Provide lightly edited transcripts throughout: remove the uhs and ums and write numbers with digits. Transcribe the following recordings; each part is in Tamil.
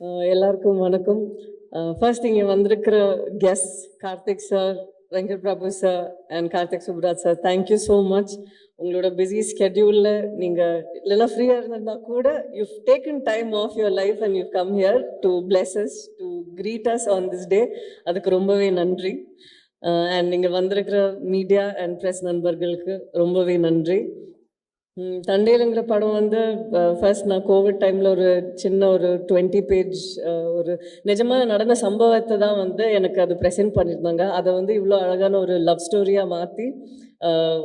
எல்லாருக்கும் வணக்கம். ஃபர்ஸ்ட் இங்கே வந்திருக்கிற guest Karthik sir, Venkat Prabhu sir and Karthik Subbaraj sir, thank you so much. உங்களோட பிஸி ஸ்கெட்யூலில் நீங்கள் இல்லைன்னா ஃப்ரீயாக இருந்திருந்தா கூட you've taken time off your life and you've come here to bless us, to greet us on this day. அதுக்கு ரொம்பவே நன்றி. அண்ட் நீங்கள் வந்திருக்கிற மீடியா அண்ட் ப்ரெஸ் நண்பர்களுக்கு ரொம்பவே நன்றி. தண்டேலுங்கிற படம் வந்து ஃபர்ஸ்ட் நான் கோவிட் டைமில் ஒரு சின்ன ஒரு 20 பேஜ் ஒரு நிஜமாக நடந்த சம்பவத்தை தான் வந்து எனக்கு அது ப்ரெசென்ட் பண்ணியிருந்தாங்க. அதை வந்து இவ்வளோ அழகான ஒரு லவ் ஸ்டோரியாக மாற்றி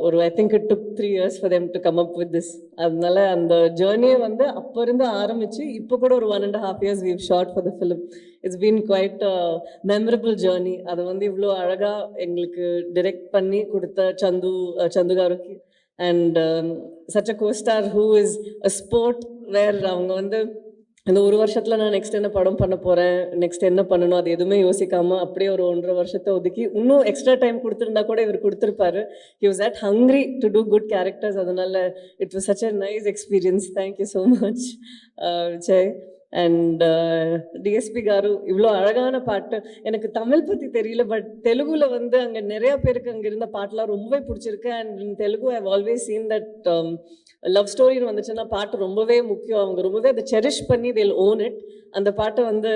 ஒரு ஐ think it took 3 years for them to come up with this. அதனால அந்த ஜேர்னியை வந்து அப்போ இருந்து ஆரம்பித்து இப்போ கூட ஒரு 1.5 years we've shot for the film. It's been quite a memorable journey. அதை வந்து இவ்வளோ அழகாக எங்களுக்கு டிரெக்ட் பண்ணி கொடுத்த சந்து காருக்கு and such a co-star who is a sport where அவங்க வந்து இந்த ஒரு வருஷத்தில் நான் நெக்ஸ்ட் என்ன படம் பண்ண போகிறேன், நெக்ஸ்ட் என்ன பண்ணணும், அது எதுவுமே யோசிக்காமல் அப்படியே ஒரு 1.5 வருஷத்தை ஒதுக்கி இன்னும் எக்ஸ்ட்ரா டைம் கொடுத்துருந்தா கூட இவர் கொடுத்துருப்பாரு. he was that hungry to do good characters. அதனால it was such a nice experience. Thank you so much Jay. And DSP car இவ்வளோ அழகான பாட்டு. எனக்கு தமிழ் பற்றி தெரியல, பட் தெலுங்குல வந்து அங்கே நிறையா பேருக்கு அங்கே இருந்த பாட்டெலாம் ரொம்பவே பிடிச்சிருக்கு. And in Telugu I always seen that love ஸ்டோரின்னு வந்துச்சுன்னா பாட்டு ரொம்பவே முக்கியம். அவங்க ரொம்பவே அதை செரிஷ் பண்ணி they'll own it. அந்த பாட்டை வந்து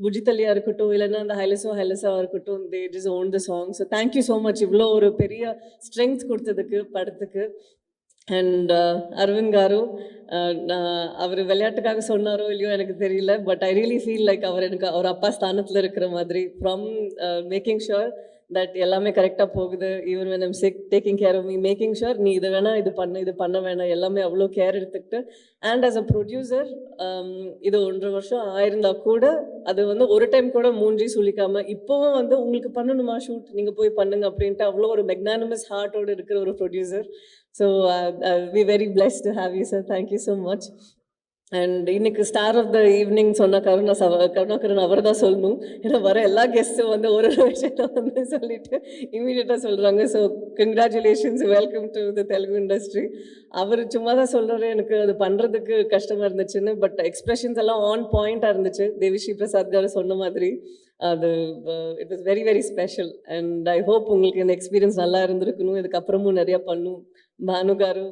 புஜித்தலியாக இருக்கட்டும், இல்லைன்னா அந்த ஹைலஸாக இருக்கட்டும், they just own the song. So thank you so much இவ்வளோ ஒரு பெரிய ஸ்ட்ரென்த் கொடுத்ததுக்கு படத்துக்கு. அண்ட் அரவிந்த் காரு, அவர் விளையாட்டுக்காக சொன்னாரோ இல்லையோ எனக்கு தெரியல, but I really feel like அவர் அப்பா ஸ்தானத்தில் இருக்கிற மாதிரி. ஃப்ரம் மேக்கிங் ஷுர் தட் எல்லாமே கரெக்டாக போகுது, even when I'm sick taking care of me, making sure நீ இது வேணாம் இது பண்ண வேணாம், எல்லாமே அவ்வளோ கேர் எடுத்துக்கிட்டு. அண்ட் ஆஸ் அ ப்ரொடியூசர் இது 1.5 வருஷம் ஆயிருந்தா கூட அது வந்து ஒரு டைம் கூட மூஞ்சி சுளிக்காமல் இப்போவும் வந்து உங்களுக்கு பண்ணணுமா ஷூட் நீங்கள் போய் பண்ணுங்க அப்படின்ட்டு அவ்வளோ ஒரு மெக்னானிமஸ் ஹார்ட்டோடு இருக்கிற ஒரு producer. So we're very blessed to have you, sir. Thank you so much. And இன்னைக்கு ஸ்டார் ஆஃப் த ஈவினிங் சொன்ன கருணாகரன் அவர் தான் சொல்லணும். ஏன்னா வர எல்லா கெஸ்ட்டும் வந்து ஒரு விஷயத்த வந்து சொல்லிட்டு இமீடியட்டாக சொல்கிறாங்க. So congratulations, welcome to the Telugu industry. அவர் சும்மா தான் சொல்கிறாரு, எனக்கு அது பண்ணுறதுக்கு கஷ்டமாக இருந்துச்சுன்னு, பட் எக்ஸ்பிரஷன்ஸ் எல்லாம் ஆன் பாயிண்ட்டாக இருந்துச்சு. தேவிஸ்ரீ பிரசாத் கார் சொன்ன மாதிரி அது it was very very special. And I hope உங்களுக்கு இந்த எக்ஸ்பீரியன்ஸ் நல்லா இருந்திருக்கணும், இதுக்கப்புறமும் நிறையா பண்ணும். பானு காரு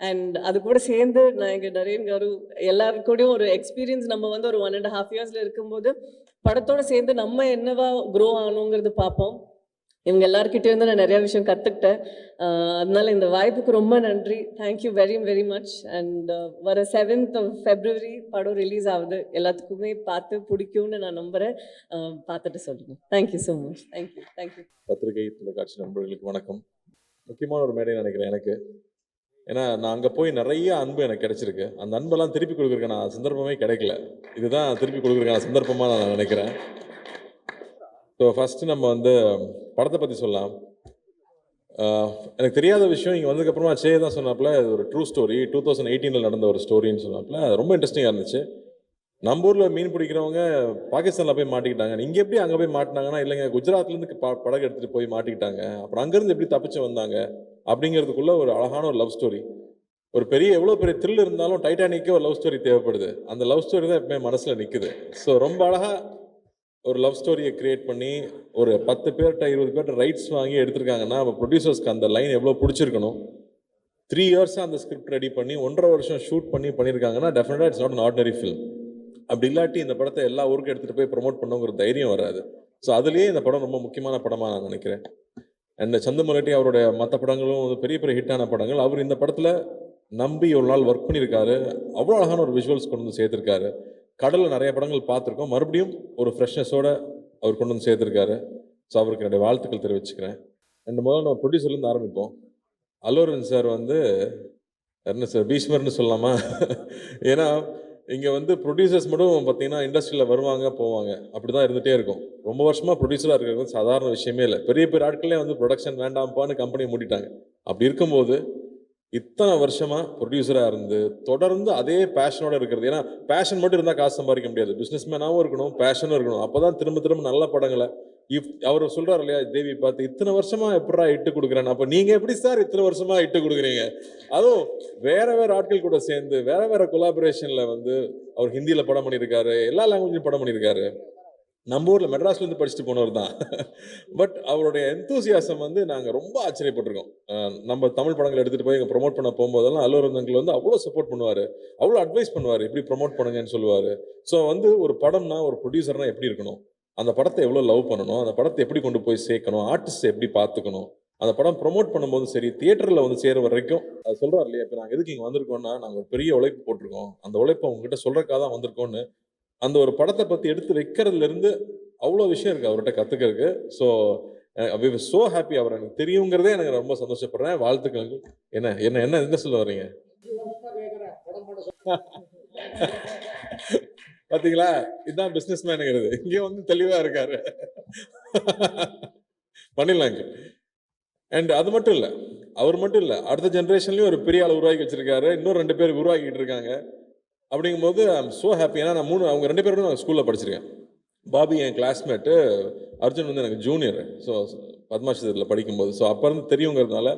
அண்ட் அது கூட சேர்ந்து நான் எங்கள் நரேன் காரு எல்லாருக்கூடையும் ஒரு எக்ஸ்பீரியன்ஸ் நம்ம வந்து ஒரு 1.5 years இருக்கும்போது படத்தோடு சேர்ந்து நம்ம என்னவா க்ரோ ஆகணுங்கிறது பார்ப்போம். இவங்க எல்லாருக்கிட்டே வந்து நான் நிறையா விஷயம் கற்றுக்கிட்டேன். அதனால இந்த வாய்ப்புக்கு ரொம்ப நன்றி. Thank you very very much. And வர 7th of February படம் ரிலீஸ் ஆகுது. எல்லாத்துக்குமே பார்த்து பிடிக்கும்னு நான் நம்புகிறேன். பார்த்துட்டு சொல்லுங்கள். Thank you so much. தேங்க்யூ. பத்திரிகை தொலைக்காட்சி நண்பர்களுக்கு வணக்கம். முக்கியமான ஒரு மேடை நினைக்கிறேன் எனக்கு. ஏன்னா நான் அங்கே போய் நிறைய அன்பு எனக்கு கிடைச்சிருக்கு. அந்த அன்பெல்லாம் திருப்பி கொடுக்குறதுக்கான சந்தர்ப்பமே கிடைக்கல. இதுதான் திருப்பி கொடுக்குறதுக்கான சந்தர்ப்பமாக நான் நினைக்கிறேன். ஸோ ஃபஸ்ட்டு நம்ம வந்து படத்தை பற்றி சொல்லலாம். எனக்கு தெரியாத விஷயம் இங்கே வந்ததுக்கப்புறமா தான் சொன்னாப்புல இது ஒரு ட்ரூ ஸ்டோரி, 2018 நடந்த ஒரு ஸ்டோரின்னு சொன்னாப்புல. அது ரொம்ப இன்ட்ரெஸ்டிங்காக இருந்துச்சு. நம்ம ஊரில் மீன் பிடிக்கிறவங்க பாகிஸ்தானில் போய் மாட்டிக்கிட்டாங்க. இங்கே எப்படி அங்கே போய் மாட்டினாங்கன்னா, இல்லைங்க குஜராத்லேருந்து படகு எடுத்துகிட்டு போய் மாட்டிக்கிட்டாங்க, அப்புறம் அங்கேருந்து எப்படி தப்பிச்சு வந்தாங்க அப்படிங்கிறதுக்குள்ள ஒரு அழகான ஒரு லவ் ஸ்டோரி. ஒரு எவ்வளோ பெரிய த்ரில் இருந்தாலும் டைட்டானிக்கே ஒரு லவ் ஸ்டோரி தேவைப்படுது. அந்த லவ் ஸ்டோரி தான் எப்பவுமே மனசில் நிற்குது. ஸோ ரொம்ப அழகாக ஒரு லவ் ஸ்டோரியை க்ரியேட் பண்ணி ஒரு 10 பேர்கிட்ட 20 பேர்கிட்ட ரைட்ஸ் வாங்கி எடுத்திருக்காங்கன்னா அப்போ ப்ரொடியூசர்ஸ்க்கு அந்த லைன் எவ்வளோ பிடிச்சிருக்கணும். 3 years அந்த ஸ்கிரிப்ட் ரெடி பண்ணி 1.5 வருஷம் ஷூட் பண்ணியிருக்காங்கன்னா டெஃபினட்டாக it's not an ordinary film. அப்படி இல்லாட்டி இந்த படத்தை எல்லா ஊருக்கும் எடுத்துகிட்டு போய் ப்ரொமோட் பண்ணுங்கிற தைரியம் வராது. ஸோ அதுலேயே இந்த படம் ரொம்ப முக்கியமான படமாக நான் நினைக்கிறேன். அண்ட் சந்தமலட்டி அவருடைய மற்ற படங்களும் பெரிய பெரிய ஹிட்டான படங்கள். அவர் இந்த படத்தில் நம்பி ஒரு நாள் ஒர்க் பண்ணியிருக்காரு. அவ்வளோ அழகான ஒரு விஷுவல்ஸ் கொண்டு வந்து சேர்த்துருக்காரு. கடலில் நிறைய படங்கள் பார்த்துருக்கோம், மறுபடியும் ஒரு ஃப்ரெஷ்னஸோடு அவர் கொண்டு வந்து சேர்த்துருக்காரு. ஸோ அவருக்கு என்னுடைய வாழ்த்துக்கள் தெரிவிச்சுக்கிறேன். அண்ட் முதல்ல நம்ம ப்ரொடியூசர்லேருந்து ஆரம்பிப்போம். அல்லூரன் சார் வந்து என்ன சார் பீஷ்மர்னு சொல்லலாமா? ஏன்னா இங்கே வந்து ப்ரொடியூசர்ஸ் மட்டும் பார்த்தீங்கன்னா இண்டஸ்ட்ரியில் வருவாங்க போவாங்க, அப்படி தான் இருந்துகிட்டே இருக்கும். ரொம்ப வருஷமாக ப்ரொடியூசராக இருக்கிறது சாதாரண விஷயமே இல்லை. பெரிய பெரிய ஆட்களே வந்து ப்ரொடக்ஷன் வேண்டாம்ப்பான்னு கம்பெனியை மூடிட்டாங்க. அப்படி இருக்கும்போது இத்தனை வருஷமா ப்ரொடியூசராக இருந்து தொடர்ந்து அதே பேஷனோட இருக்கிறது. ஏன்னா பேஷன் மட்டும் இருந்தால் காசு சம்பாதிக்க முடியாது. பிஸ்னஸ் மேனாகவும் இருக்கணும், பேஷனும் இருக்கணும். அப்போ தான் திரும்ப திரும்ப நல்ல படங்களை அவர் சொல்றாரு இல்லையா தேவி பார்த்து, இத்தனை வருஷமா எப்படா இட்டு கொடுக்குறேன். அப்போ நீங்க எப்படி சார் இத்தனை வருஷமா இட்டு கொடுக்குறீங்க? அதுவும் வேற வேற ஆட்கள் கூட சேர்ந்து வேற வேற கொலாபரேஷன்ல வந்து அவர் ஹிந்தியில படம் பண்ணியிருக்காரு, எல்லா லாங்குவேஜ்லையும் படம் பண்ணியிருக்காரு. நம்ம ஊர்ல மெட்ராஸ்ல இருந்து படிச்சுட்டு போனவர் தான். பட் அவருடைய எந்தூசியாசம் வந்து நாங்க ரொம்ப ஆச்சரியப்பட்டிருக்கோம். நம்ம தமிழ் படங்கள் எடுத்துட்டு போய் ப்ரொமோட் பண்ண போகும்போதெல்லாம் அல்லு அரவிந்த் அங்கிள் வந்து அவ்வளோ சப்போர்ட் பண்ணுவாரு, அவ்வளோ அட்வைஸ் பண்ணுவாரு, இப்படி ப்ரொமோட் பண்ணுங்கன்னு சொல்லுவாரு. ஸோ வந்து ஒரு படம்னா ஒரு ப்ரொடியூசர்னா எப்படி இருக்கணும், அந்த படத்தை எவ்வளோ லவ் பண்ணணும், அந்த படத்தை எப்படி கொண்டு போய் சேர்க்கணும், ஆர்டிஸ்ட் எப்படி பார்த்துக்கணும், அந்த படம் ப்ரொமோட் பண்ணும்போது சரி, தியேட்டரில் வந்து சேர வரைக்கும் அது சொல்றாரு இல்லையா. இப்போ நாங்கள் எதுக்கு இங்கே வந்திருக்கோம்னா, நாங்கள் ஒரு பெரிய உழைப்பு போட்டிருக்கோம், அந்த உழைப்பை உங்ககிட்ட சொல்றதுக்காக தான் வந்திருக்கோம்னு அந்த ஒரு படத்தை பற்றி எடுத்து வைக்கிறதுல இருந்து அவ்வளோ விஷயம் இருக்கு அவர்கிட்ட கற்றுக்கிறதுக்கு. So we were so happy. அவர் எனக்கு தெரியுங்கிறதே எனக்கு ரொம்ப சந்தோஷப்படுறேன். வாழ்த்துக்கள். என்ன என்ன என்ன என்ன சொல்ல வர்றீங்க? பாத்தீங்களா, இதுதான் பிசினஸ் மேனுங்கிறது. இங்கே வந்து தெளிவா இருக்காரு. பண்ணிடலாங்க. அண்ட் அது மட்டும் இல்லை, அவர் மட்டும் இல்லை, அடுத்த ஜென்ரேஷன்லயும் ஒரு பெரிய ஆள் உருவாக்கி வச்சிருக்காரு. இன்னும் 2 பேர் உருவாக்கிட்டு இருக்காங்க. அப்படிங்கும்போது ஐ எம் ஸோ ஹாப்பி. ஏன்னா நான் அவங்க 2 பேரும் நான் ஸ்கூலில் படிச்சிருக்கேன். பாபி என் கிளாஸ்மேட்டு, அர்ஜுன் வந்து எனக்கு ஜூனியர். ஸோ பத்மாஷத்தில் படிக்கும்போது, ஸோ அப்போ இருந்து தெரியுங்கிறதுனால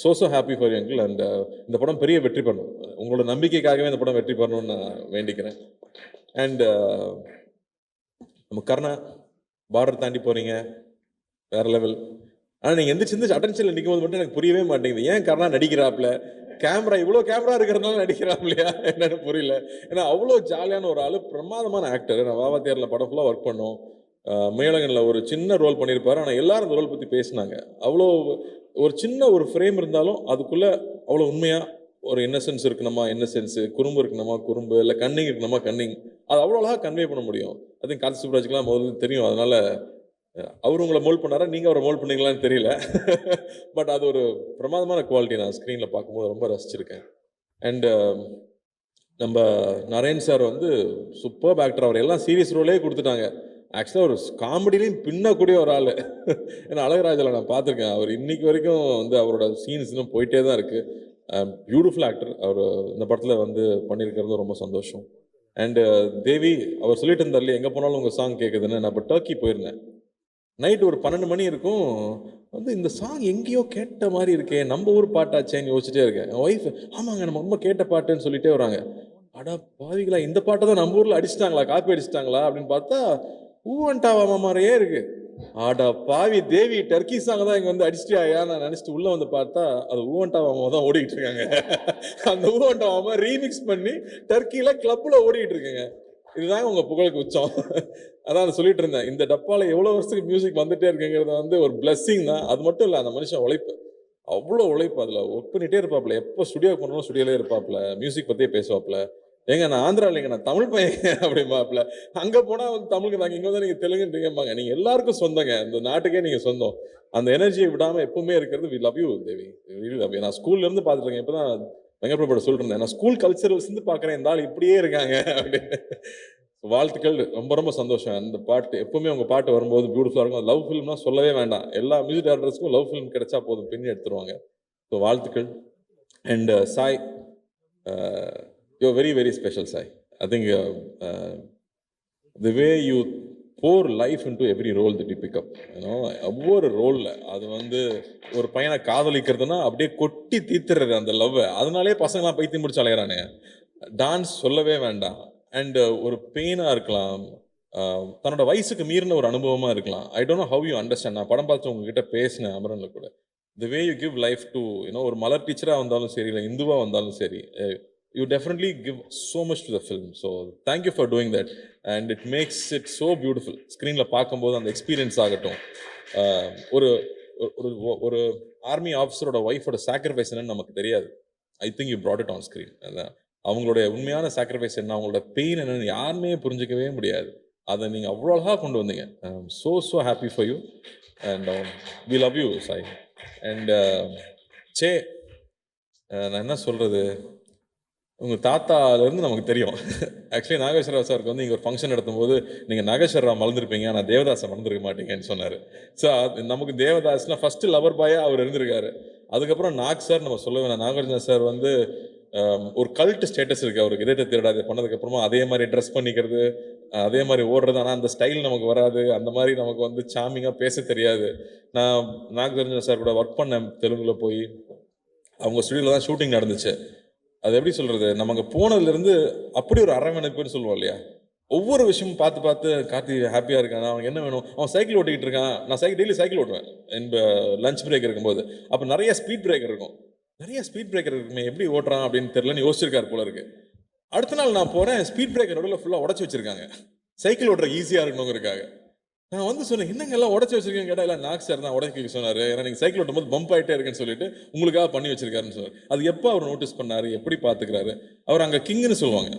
so happy for you uncle. And இந்த படம் பெரிய வெற்றி பண்ணணும். உங்களோட நம்பிக்கைக்காகவே இந்த படம் வெற்றி பண்ணணும்னு நான் வேண்டிக்கிறேன். அண்ட் நம்ம கர்ணா பார்டர் தாண்டி போகிறீங்க, வேற லெவல். ஆனால் நீங்கள் எந்திரிச்சு அட்டென்ஷனில் நிற்கும் போது மட்டும் எனக்கு புரியவே மாட்டேங்குது. ஏன் கர்ணா நடிக்கிறாப்புல? கேமரா இவ்வளோ கேமரா இருக்கிறதுனால நடிக்கிறாப்லையா என்னன்னு புரியல. ஏன்னா அவ்வளோ ஜாலியான ஒரு ஆள், பிரமாதமான ஆக்டர். நான் வாவாத்தியாரில் படம் ஃபுல்லாக ஒர்க் பண்ணோம். மேலகனில் ஒரு சின்ன ரோல் பண்ணியிருப்பாரு. ஆனால் எல்லாரும் அந்த ரோல் பற்றி பேசினாங்க. அவ்வளோ ஒரு சின்ன ஒரு ஃப்ரேம் இருந்தாலும் அதுக்குள்ளே அவ்வளோ உண்மையாக ஒரு இன்னசென்ஸ் இருக்கணுமா இன்னசென்ஸு, குறும்பு இருக்கணுமா குறும்பு, இல்லை கன்னிங் இருக்கணுமா கன்னிங், அது அவ்வளோ அழகாக கன்வே பண்ண முடியும். அது கார்த்திக் சுப்ராஜுக்குலாம் முதல்ல தெரியும். அதனால் அவர் உங்களை மோல்ட் பண்ணாரா, நீங்கள் அவரை மோல்ட் பண்ணீங்களான்னு தெரியல. பட் அது ஒரு பிரமாதமான குவாலிட்டி. நான் ஸ்க்ரீனில் பார்க்கும்போது ரொம்ப ரசிச்சிருக்கேன். அண்டு நம்ம நரேன் சார் வந்து சூப்பர் ஆக்டர். அவர் எல்லாம் சீரியஸ் ரோலே கொடுத்துட்டாங்க. ஆக்சுவலாக ஒரு காமெடிலையும் பின்னக்கூடிய ஒரு ஆள். ஏன்னா அழகராஜில் நான் பார்த்துருக்கேன். அவர் இன்னைக்கு வரைக்கும் வந்து அவரோட சீன்ஸ் இன்னும் போயிட்டே தான் இருக்குது. Beautiful actor. அவர் இந்த படத்தில் வந்து பண்ணியிருக்கிறது ரொம்ப சந்தோஷம். அண்டு தேவி அவர் சொல்லிட்டு இருந்தார் இல்லையா, எங்கே போனாலும் உங்கள் சாங் கேட்குதுன்னு. நான் இப்போ டர்க்கி போயிருந்தேன். நைட்டு ஒரு 12 மணி இருக்கும். வந்து இந்த சாங் எங்கேயோ கேட்ட மாதிரி இருக்கே, நம்ம ஊர் பாட்டாச்சேன்னு யோசிச்சுட்டே இருக்கேன். என் ஒய்ஃப், ஆமாங்க நம்ம ரொம்ப கேட்ட பாட்டுன்னு சொல்லிட்டே வராங்க. அடா பாவிகளா, இந்த பாட்டை தான் நம்ம ஊரில் அடிச்சிட்டாங்களா, காப்பி அடிச்சிட்டாங்களா அப்படின்னு பார்த்தா ஊவன்டாவா மாதிரியே இருக்கு. ஆடா பாவி தேவி, டர்க்கி சாங் தான் இங்கே வந்து அடிச்சிட்டியா நான் நினச்சிட்டு உள்ளே வந்து பார்த்தா அது ஊவன்டாவாமா தான் ஓடிக்கிட்டு இருக்காங்க. அந்த ஊவன்டாவாமா ரீமிக்ஸ் பண்ணி டர்க்கியில் கிளப்பில் ஓடிக்கிட்டு இருக்குங்க. இதுதாங்க உங்கள் புகழுக்கு உச்சம். அதான் சொல்லிட்டு இருந்தேன், இந்த டப்பாவில் எவ்வளோ வருஷத்துக்கு மியூசிக் வந்துட்டே இருக்குங்கிறது வந்து ஒரு பிளஸ்ஸிங் தான். அது மட்டும் இல்லை, அந்த மனுஷன் உழைப்பு, அவ்வளோ உழைப்பு. அதில் ஒர்க் பண்ணிகிட்டே இருப்பாப்புல. எப்போ ஸ்டுடியோ பண்ணணும் ஸ்டுடியோலே இருப்பாப்புல, மியூசிக் பற்றியே பேசுவாப்புல. ஏங்க நான் ஆந்திரா இல்லைங்க, நான் தமிழ் பையன் அப்படிம்பாப்புல. அங்கே போனால் வந்து தமிழுக்கு நாங்கள், இங்கே வந்து நீங்கள் தெலுங்குன்றீங்கம்பாங்க. நீங்கள் எல்லாருக்கும் சொந்தங்க, இந்த நாட்டுக்கே நீங்கள் சொந்தம். அந்த எனர்ஜியை விடாமல் எப்பவுமே இருக்கிறது. We love you Devi, we love you. நான் ஸ்கூல்லேருந்து பார்த்துருக்கேன். இப்போ தான் வெங்கட்பிரபு சொல்லிருந்தேன், நான் ஸ்கூல் கல்ச்சரல்ஸ் இருந்து பார்க்குறேன், இந்த ஆள் இப்படியே இருக்காங்க அப்படின்னு. வாழ்த்துக்கள். ரொம்ப ரொம்ப சந்தோஷம். அந்த பாட்டு எப்பவுமே உங்கள் பாட்டு வரும்போது பியூட்டிஃபுல்லாக இருக்கும். லவ் ஃபிலிம்னா சொல்லவே வேண்டாம். எல்லா மியூசிக் டேரக்டர்ஸ்க்கும் லவ் ஃபிலிம் கிடைச்சா போதும், பின்னி எடுத்துருவாங்க. ஸோ வாழ்த்துக்கள். And Sai, you very very special Sai. I think the way you pour life into every role that you pick up, ஒவ்வொரு ரோலில் அது வந்து ஒரு பையனை காதலிக்கிறதுனா அப்படியே கொட்டி தீத்துறது அந்த லவ்வை. அதனாலே பசங்களாம் பைத்தியம் முடிச்சு அலையிறானே. டான்ஸ் சொல்லவே வேண்டாம். அண்ட் ஒரு பெயினாக இருக்கலாம், தன்னோட வயசுக்கு மீறின ஒரு அனுபவமாக இருக்கலாம். I don't know how you understand. நான் படம் பார்த்து உங்ககிட்ட பேசினேன் அமரனில் கூட. The way you give life to ஒரு மலர் டீச்சராக வந்தாலும் சரி, இல்லை இந்துவாக வந்தாலும் சரி, you definitely give so much to the film. So thank you for doing that, and it makes it so beautiful. ஸ்க்ரீனில் பார்க்கும்போது அந்த எக்ஸ்பீரியன்ஸ் ஆகட்டும், ஒரு ஒரு ஆர்மி ஆஃபீஸரோட ஒய்ஃபோட சாக்ரிஃபைஸ் என்னன்னு நமக்கு தெரியாது. I think you brought it on screen. அவங்களுடைய உண்மையான சாக்ரிஃபைஸ் என்ன, அவங்களோட பெயின் என்னன்னு யாருமே புரிஞ்சிக்கவே முடியாது. அதை நீங்கள் அவ்வளோ அழகாக கொண்டு வந்தீங்க. So happy for you and we love you Sai. And say, நான் என்ன சொல்கிறது, உங்கள் தாத்தாலேருந்து நமக்கு தெரியும். ஆக்சுவலி நாகேஸ்வர சாருக்கு வந்து இங்கே ஒரு ஃபங்க்ஷன் நடத்தும் போது நீங்கள் நாகேஸ்வரா மறந்துருப்பீங்க, ஆனால் தேவதாஸை மறந்துருக்க மாட்டீங்கன்னு சொன்னார். ஸோ நமக்கு தேவதாஸ்னால் ஃபஸ்ட்டு லவர் பாயாக அவர் இருந்திருக்காரு. அதுக்கப்புறம் நாக் சார் நம்ம சொல்ல வேணாம். நாகார்ஜுனா சார் வந்து ஒரு கல்ட் ஸ்டேட்டஸ் இருக்குது அவருக்கு. இதயத்தை திருடாது பண்ணதுக்கப்புறமா அதே மாதிரி ட்ரெஸ் பண்ணிக்கிறது, அதே மாதிரி ஓடுறது. ஆனால் அந்த ஸ்டைல் நமக்கு வராது. அந்த மாதிரி நமக்கு வந்து சாமிங்காக பேச தெரியாது. நான் நாகார்ஜுனா சார் கூட ஒர்க் பண்ணேன் தெலுங்குல போய். அவங்க ஸ்டுடியோவில் தான் ஷூட்டிங் நடந்துச்சு. அது எப்படி சொல்கிறது, நம்ம அங்கே போனதுலேருந்து அப்படி ஒரு அரவணைப்புன்னு சொல்லுவோம் இல்லையா. ஒவ்வொரு விஷயமும் பார்த்து பார்த்து கார்த்தி ஹாப்பியாக இருக்கான், அவனுக்கு என்ன வேணும், அவன் சைக்கிள் ஓட்டிக்கிட்டு இருக்கான். நான் டெய்லி சைக்கிள் ஓட்டுவேன் லஞ்ச் பிரேக் இருக்கும்போது. அப்போ நிறைய ஸ்பீட் பிரேக்கர் இருக்கும். நிறைய ஸ்பீட் பிரேக்கர் இருக்குமே, எப்படி ஓட்டுறான் அப்படின்னு தெரியலன்னு யோசிச்சிருக்காரு போல இருக்கு. அடுத்த நாள் நான் போகிறேன், ஸ்பீட் பிரேக்கர் நடுவில் ஃபுல்லாக உடச்சி வச்சிருக்காங்க, சைக்கிள் ஓட்டுற ஈஸியாக இருக்கணுங்கிறதுக்காக. நான் வந்து சொன்னேன், என்னங்க எல்லாம் உடச்சி வச்சிருக்கேன் கேட்டால், இல்லை நாக் சார் தான் உடச்சி சொன்னார், ஏன்னா நீங்கள் சைக்கிள் ஓட்டும் போது பம்ப் ஆகிட்டே இருக்குன்னு சொல்லிட்டு உங்களுக்காக பண்ணி வச்சிருக்காருன்னு சொன்னார். அது எப்போ அவர் நோட்டீஸ் பண்ணார், எப்படி பார்த்துக்கிறாரு, அவர் அங்கே கிங்குன்னு சொல்லுவாங்க.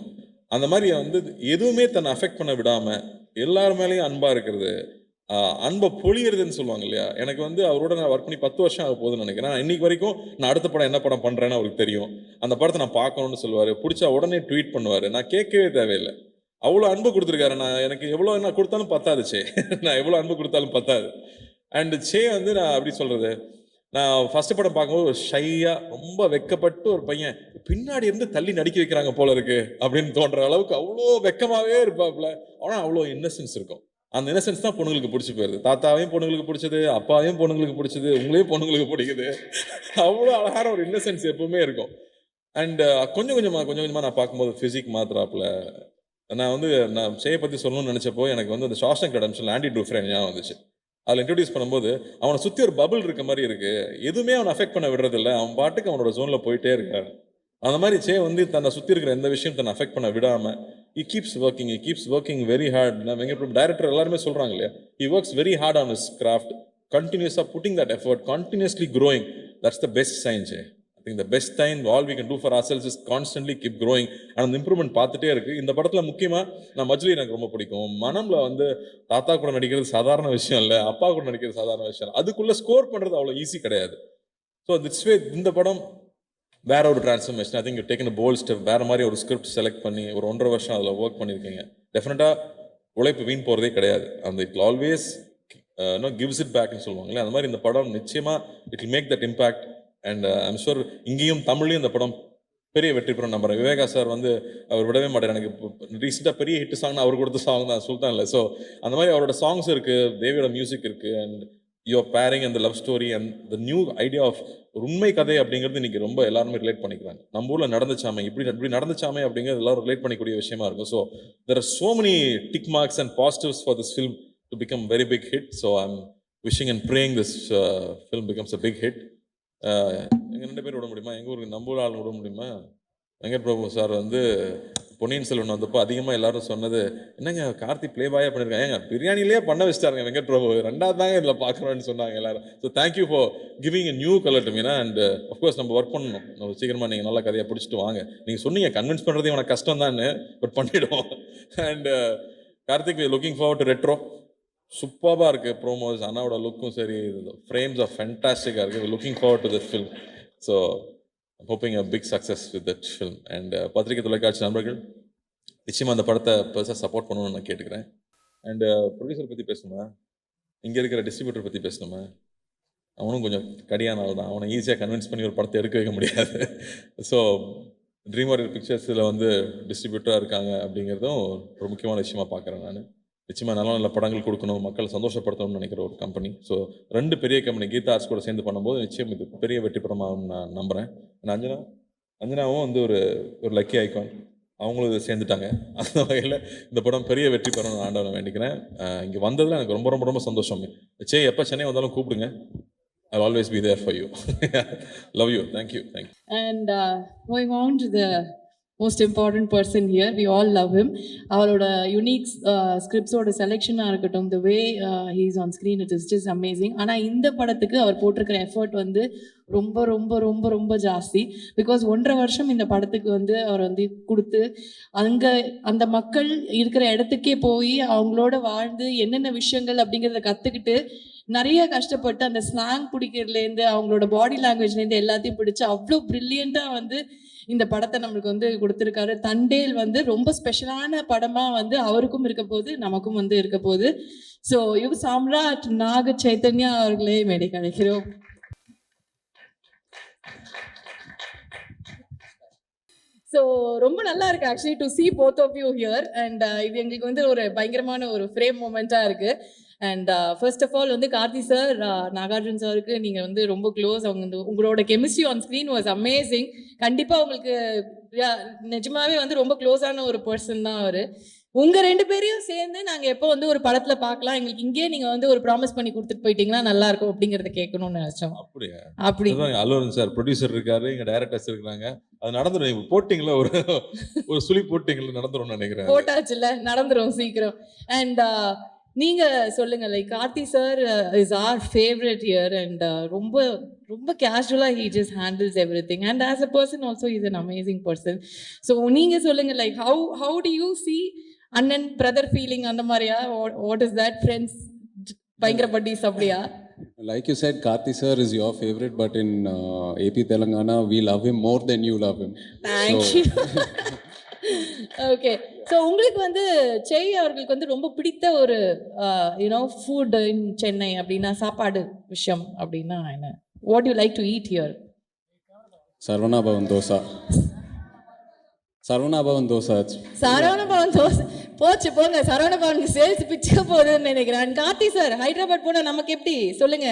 அந்த மாதிரி வந்து எதுவுமே தன்னை அஃபெக்ட் பண்ண விடாமல் எல்லார் மேலேயும் அன்பாக இருக்கிறது, அன்பை பொழியறதுன்னு சொல்லுவாங்க இல்லையா. எனக்கு வந்து அவரோட நான் ஒர்க் பண்ணி 10 வருஷம் ஆக போகுதுன்னு நினைக்கிறேன். நான் இன்னைக்கு வரைக்கும் நான் அடுத்த படம் என்ன படம் பண்ணுறேன்னு அவருக்கு தெரியும். அந்த படத்தை நான் பார்க்கணும்னு சொல்லுவார், பிடிச்சா உடனே ட்வீட் பண்ணுவார். நான் கேட்கவே தேவையில்லை, அவ்வளோ அன்பு கொடுத்துருக்காரு. நான் எனக்கு எவ்வளோ என்ன கொடுத்தாலும் பத்தாது சே, நான் எவ்வளோ அன்பு கொடுத்தாலும் பத்தாது. அண்ட் சே வந்து நான் அப்படி சொல்கிறது, நான் ஃபர்ஸ்ட் படம் பார்க்கும்போது ஒரு ஷையாக ரொம்ப வெக்கப்பட்டு ஒரு பையன் பின்னாடி இருந்து தள்ளி நடிக்க வைக்கிறாங்க போல இருக்கு அப்படின்னு தோன்ற அளவுக்கு அவ்வளோ வெக்கமாகவே இருப்பாப்புல. ஆனால் அவ்வளோ இன்னசென்ஸ் இருக்கும். அந்த இன்னசென்ஸ் தான் பொண்ணுங்களுக்கு பிடிச்சி போயிருது. தாத்தாவையும் பொண்ணுங்களுக்கு பிடிச்சது, அப்பாவையும் பொண்ணுங்களுக்கு பிடிச்சது, உங்களையும் பொண்ணுங்களுக்கு பிடிக்குது. அவ்வளோ அழகான ஒரு இன்னசென்ஸ் எப்பவுமே இருக்கும். அண்ட் கொஞ்சம் கொஞ்சமாக நான் பார்க்கும்போது ஃபிசிக் மாத்திராப்புல. நான் வந்து நான் சேயை பற்றி சொல்லணும்னு நினச்சப்போ எனக்கு வந்து அந்த ஷாஷங்க் ரிடெம்ப்ஷன் ஆண்டி டூஃப்ரேன் ஞாபகம் வந்துச்சு. அதில் இன்ட்ரடியூஸ் பண்ணும்போது அவனை சுற்றி ஒரு பபிள் இருக்க மாதிரி இருக்கு, எதுவுமே அவனை அஃபெக்ட் பண்ண விடுறதில்ல, அவன் பாட்டுக்கு அவனோட ஜோனில் போயிட்டே இருக்காரு. அந்த மாதிரி சே வந்து தன்னை சுற்றி இருக்கிற எந்த விஷயம் தன்னை அஃபெக்ட் பண்ண விடாமல் he keeps working very hard. Venkat Prabhu director எல்லாருமே சொல்கிறாங்க இல்லையா, he works very hard on his craft, continuously putting that effort, continuously growing. That's the best sign, Jay. I think the best sign all we can do for ourselves is constantly keep growing. and the improvement பார்த்துட்டே இருக்கு. இந்த படத்தில் முக்கியமாக நான் மஜ்லி எனக்கு ரொம்ப பிடிக்கும். மனம்ல வந்து தாத்தா கூட நடிக்கிறது சாதாரண விஷயம் இல்லை, அப்பா கூட நடிக்கிறது சாதாரண விஷயம் இல்லை. அதுக்குள்ளே ஸ்கோர் பண்ணுறது அவ்வளோ ஈஸி கிடையாது. ஸோ திட்ஸ் வே இந்த படம் வேற ஒரு transformation. I think you taken a bolt step. வேற மாதிரி ஒரு ஸ்கிரிப்ட் செலக்ட் பண்ணி ஒரு 1.5 வருஷம் அதில் ஒர்க் பண்ணியிருக்கீங்க. டெஃபினட்டாக உழைப்பு வீண் போகிறதே கிடையாது. அந்த இட் ஆல்வேஸ் கிவ்ஸ் இட் பேக்னு சொல்லுவாங்களே, அந்த மாதிரி இந்த படம் நிச்சயமாக it will make that impact. And I'm sure இங்கேயும் தமிழ்லையும் இந்த படம் பெரிய வெற்றி பெறும் நம்புறேன். விவேகா சார் வந்து அவர் விடவே மாட்டார். எனக்கு ரீசெண்டாக பெரிய ஹிட் சாங்னா அவர் கொடுத்த சாங் தான் சுல்தான் இல்லை. ஸோ அந்த மாதிரி அவரோட சாங்ஸ் இருக்குது, தேவியோட மியூசிக் இருக்குது. And your pairing and the love story and the new idea of ஒரு உண்மை கதை அப்படிங்கிறது இன்னைக்கு ரொம்ப எல்லாருமே ரிலேட் பண்ணிக்கிறாங்க. நம்ம ஊரில் நடந்துச்சாமே, இப்படி நடந்துச்சாமே அப்படிங்கிறது எல்லாரும் ரிலேட் பண்ணிக்கூடிய விஷயமா இருக்கும். So there are so many tick marks and positives for this film to become very big hit. So I am wishing and praying this film becomes a big hit. எங்கள் 2 பேர் விட முடியுமா, எங்கள் ஊருக்கு நம்ம ஊர் ஆள் விட முடியுமா? வெங்கட் பிரபு சார் வந்து பொன்னியின் செல்வன் வந்தப்போ அதிகமாக எல்லாரும் சொன்னது, என்னங்க கார்த்தி ப்ளே பாயாக பண்ணியிருக்காங்க, ஏங்க பிரியாணிலேயே பண்ண வச்சுட்டாருங்க வெங்கட் பிரபு, 2வது தாங்க இதில் பார்க்குறோன்னு சொன்னாங்க எல்லாரும். So thank you for giving a new colour to Meena. And of course நம்ம ஒர்க் பண்ணணும். நம்ம சீக்கிரமாக நீங்கள் நல்லா கதையாக பிடிச்சிட்டு வாங்க. நீங்கள் சொன்னீங்க கன்வின்ஸ் பண்ணுறதே உனக்கு கஷ்டம் தான், பட் பண்ணிவிடுவோம். And Karthik looking forward to retro. சூப்பராக இருக்குது ப்ரோமோஸ், அண்ணாவோட லுக்கும் சரி, ஃப்ரேம்ஸ் ஆஃப் ஃபேண்டாஸ்டிக்காக இருக்குது. Looking forward to that film. So I'm hoping a big success with that film. And பத்திரிகை தொலைக்காட்சி நண்பர்கள் நிச்சயமாக அந்த படத்தை பெருசாக சப்போர்ட் பண்ணணும்னு நான் கேட்டுக்கிறேன். அண்ட் ப்ரொடியூசர் பற்றி பேசணுமா, இங்கே இருக்கிற டிஸ்ட்ரிபியூட்டர் பற்றி பேசணுமா? அவனும் கொஞ்சம் கடியான ஆள் தான், அவனை ஈஸியாக கன்வின்ஸ் பண்ணி ஒரு படத்தை எடுக்க வைக்க முடியாது. ஸோ ட்ரீம் வாரியர் பிக்சர்ஸில் வந்து டிஸ்ட்ரிபியூட்டராக இருக்காங்க அப்படிங்கிறதும் ஒரு முக்கியமான விஷயமா பார்க்குறேன் நான். நிச்சயமாக நல்ல நல்ல படங்கள் கொடுக்கணும், மக்களை சந்தோஷப்படுத்தணும்னு நினைக்கிற ஒரு கம்பெனி. ஸோ 2 பெரிய கம்பெனி கீதா ஆர்ட்ஸ் கூட சேர்ந்து பண்ணும்போது நிச்சயம் இது பெரிய வெற்றி பெறமாகும் நான் நம்புகிறேன். அஞ்சனாவும் வந்து ஒரு லக்கி ஐகான், அவங்களும் இதை சேர்ந்துட்டாங்க. அந்த வகையில் இந்த படம் பெரிய வெற்றி பெறணும்னு ஆண்டவனை வேண்டிக்கிறேன். இங்கே வந்ததில் எனக்கு ரொம்ப ரொம்ப ரொம்ப சந்தோஷம். எப்போ சென்னை வந்தாலும் கூப்பிடுங்க, I'll always be there for you. Love you. Thank you. And going on to the most important person here, we all love him. அவரோட யூனிக் ஸ்கிரிப்ட்ஸோட செலெக்ஷனாக இருக்கட்டும், the way he is on screen, it is just amazing. ஆனால் இந்த படத்துக்கு அவர் போட்டிருக்கிற எஃபர்ட் வந்து ரொம்ப ரொம்ப ரொம்ப ரொம்ப ஜாஸ்தி. பிகாஸ் 1.5 வருஷம் இந்த படத்துக்கு வந்து அவர் வந்து கொடுத்து, அங்கே அந்த மக்கள் இருக்கிற இடத்துக்கே போய் அவங்களோட வாழ்ந்து என்னென்ன விஷயங்கள் அப்படிங்கிறத கற்றுக்கிட்டு நிறைய கஷ்டப்பட்டு அந்த ஸ்லாங் பிடிக்கிறதுலேருந்து அவங்களோட பாடி லாங்குவேஜ்லேருந்து எல்லாத்தையும் பிடிச்சி அவ்வளோ ப்ரில்லியண்ட்டாக வந்து இந்த படத்தை நம்மளுக்கு வந்து கொடுத்துருக்காரு. தண்டேல் வந்து ரொம்ப ஸ்பெஷலான படமாக வந்து அவருக்கும் இருக்க போகுது, நமக்கும் வந்து இருக்க போகுது. ஸோ யுவ சாம்ராட் நாக சைத்தன்யா அவர்களே மேடை கிடைக்கிறோம். ஸோ ரொம்ப நல்லா இருக்கு actually to see both of you here and இது எங்களுக்கு வந்து ஒரு பயங்கரமான ஒரு ஃப்ரேம் மூமெண்ட்டாக இருக்கு. அண்ட் ஃபர்ஸ்ட் ஆஃப் ஆல் வந்து கார்த்தி சார், நாகார்ஜுன் சாருக்கு நீங்கள் வந்து ரொம்ப க்ளோஸ். அவங்க வந்து உங்களோட chemistry on screen was amazing. கண்டிப்பாக உங்களுக்கு நிஜமாவே வந்து ரொம்ப க்ளோஸான ஒரு பர்சன் தான் அவர். உங்க 2 பேரையும் சேர்ந்து நாங்க எப்போ வந்து ஒரு படத்துல பார்க்கலாம், எங்களுக்கு இங்கே நீங்க வந்து ஒரு ப்ராமிஸ் பண்ணி கொடுத்துட்டு போயிட்டீங்கன்னா நல்லா இருக்கும் அப்படிங்கறத கேட்கணும்னு நினைச்சோம். அப்படியா? அப்படி அல்லூரன் சார் ப்ரொடியூசர் இருக்காரு, இங்க டைரக்டர்ஸ் இருக்காங்க. அது நடந்துரும். நீங்க போட்டிங்களா ஒரு சுழி போட்டிங்களா நடந்துரும்னு நினைக்கிறேன். போட்டாச்சுல, நடந்துரும் சீக்கிரம். அண்ட் நீங்க சொல்லுங்க, like Karthi sir is our favourite here and ரொம்ப ரொம்ப கேஷுவலா he just handles everything and as a person also is an amazing person. So நீங்க சொல்லுங்க, like how do you see அண்ணன் பிரதர் ஃபீலிங் அந்த மாதிரியா? What is that? ஃப்ரெண்ட்ஸ் பயங்கர பட்டீஸ் அப்படியா? Like you said, Karthi sir is your favorite, but in AP Telangana, we love him more than you love him. Thank you. Okay, so உங்களுக்கு வந்து செய் அவர்களுக்கு வந்து ரொம்ப பிடித்த ஒரு யூனோ ஃபுட் இன் சென்னை அப்படின்னா, சாப்பாடு விஷயம் அப்படின்னா என்ன? What you like to eat here? Sarvana Bhavan dosa. Sarvana Bhavan dosa. Saravana Bhavan dosa போச்சு போங்க. சரவணபவனுக்கு சேல்ஸ் பிச்சுக்க போகுதுன்னு நினைக்கிறேன். கார்த்தி சார், ஹைதராபாத் போனால் நமக்கு எப்படி சொல்லுங்க?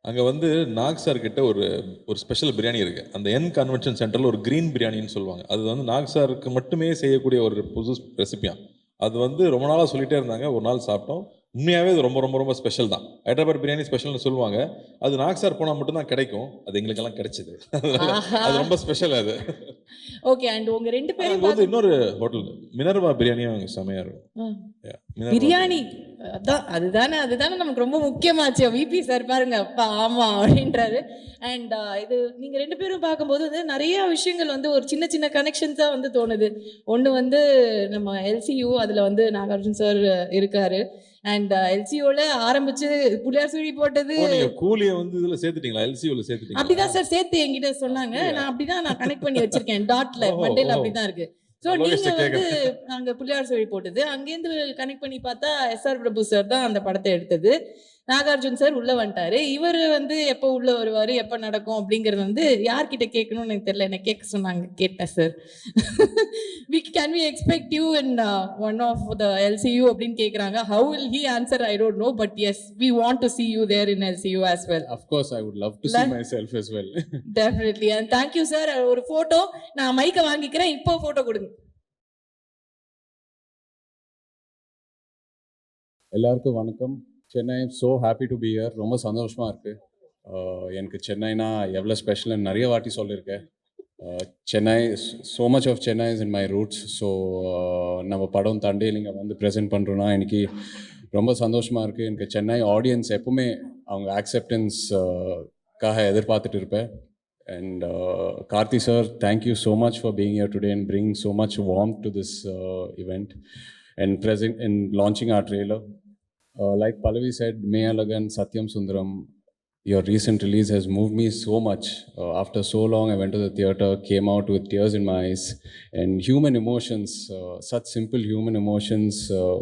அங்கே வந்து நாக் சார் கிட்ட ஒரு ஸ்பெஷல் பிரியாணி இருக்குது. அந்த என் கன்வென்ஷன் சென்டரில் ஒரு க்ரீன் பிரியாணின்னு சொல்லுவாங்க. அது வந்து நாக் சாருக்கு மட்டுமே செய்யக்கூடிய ஒரு புது ரெசிபியா. அது வந்து ரொம்ப நாளாக சொல்லிகிட்டே இருந்தாங்க. ஒரு நாள் சாப்பிட்டோம். உண்மையாகவே அது ரொம்ப ரொம்ப ரொம்ப ஸ்பெஷல் தான். ஹைதராபாத் பிரியாணி ஸ்பெஷல்னு சொல்லுவாங்க. அது நாக் சார் போனால் மட்டும்தான் கிடைக்கும். அது எங்களுக்கெல்லாம் கிடைச்சிது. அது ரொம்ப ஸ்பெஷல் அது. ஓகே, அண்ட் உங்க 2 பேரும் வந்து இன்னொரு ஹோட்டல் மினர்வா பிரியாணியும் அங்கே செமையாக இருக்கும். பிரியாணி அதுதானே நமக்கு ரொம்ப முக்கியமாச்சு. விபி சார் பாருங்க, அப்பா ஆமா அப்படின்றாரு. அண்ட் இது நீங்க 2 பேரும் பார்க்கும்போது வந்து நிறைய விஷயங்கள் வந்து ஒரு சின்ன சின்ன கனெக்ஷன்ஸா வந்து தோணுது. ஒன்று வந்து நம்ம எல்சியூ, அதுல வந்து நாகார்ஜுன் சார் இருக்காரு. அண்ட் எல்சியூல ஆரம்பிச்சு புள்ளியார் சுழி போட்டது. கூலியை வந்து இதுல சேர்த்துட்டீங்களா? எல்சியூல சேர்த்துட்டீங்களா? அப்படிதான் சார் சேர்த்து என்கிட்ட சொன்னாங்க. நான் கனெக்ட் பண்ணி வச்சிருக்கேன். டாட்ல மண்டேல அப்படிதான் இருக்கு. ஸோ நீங்க வந்து அங்கே புள்ளியார் சுழி போட்டது, அங்கேருந்து கனெக்ட் பண்ணி பார்த்தா எஸ்ஆர் பிரபு சார் தான் அந்த படத்தை எடுத்தது. நாகார்ஜுன் சார் உள்ள வந்துட்டாரு. இவர் வந்து எப்போ உள்ள வருவாரு, எப்போ நடக்கும் அப்படிங்கிறது வந்து யார்கிட்ட கேட்கணும்னு எனக்கு தெரியல. என்ன கேட்க சொன்னாங்க, கேட்டேன் sir. Can we expect you in one of the LCU அப்படின்னு கேட்குறாங்க. How will he answer I don't know, but yes we want to see you there in LCU as well. Of course, I would love to see myself as well. Definitely, and thank you sir. ஒரு போட்டோ நான் மைக்க வாங்கிக்கிறேன். இப்போ போட்டோ கொடுங்க. எல்லாருக்கும் வணக்கம். Chennai, so happy to be here. ரொம்ப சந்தோஷமாக இருக்குது. எனக்கு சென்னைனா எவ்வளோ ஸ்பெஷல்னு நிறைய வாட்டி சொல்லியிருக்கேன். Chennai, so much of Chennai is in my roots. So நம்ம படம் தண்டையில் இங்கே வந்து ப்ரெசென்ட் பண்ணுறோன்னா எனக்கு ரொம்ப சந்தோஷமாக இருக்குது. எனக்கு சென்னை ஆடியன்ஸ் எப்பவுமே அவங்க ஆக்செப்டன்ஸ்க்காக எதிர்பார்த்துட்டு இருப்பேன். And Karthi sir, thank you so much for being here today and bring so much warmth to this event and launching our trailer. Like Pallavi said, Meya Lagan, Satyam Sundaram, your recent release has moved me so much. After so long, I went to the theatre, came out with tears in my eyes, and human emotions, such simple human emotions,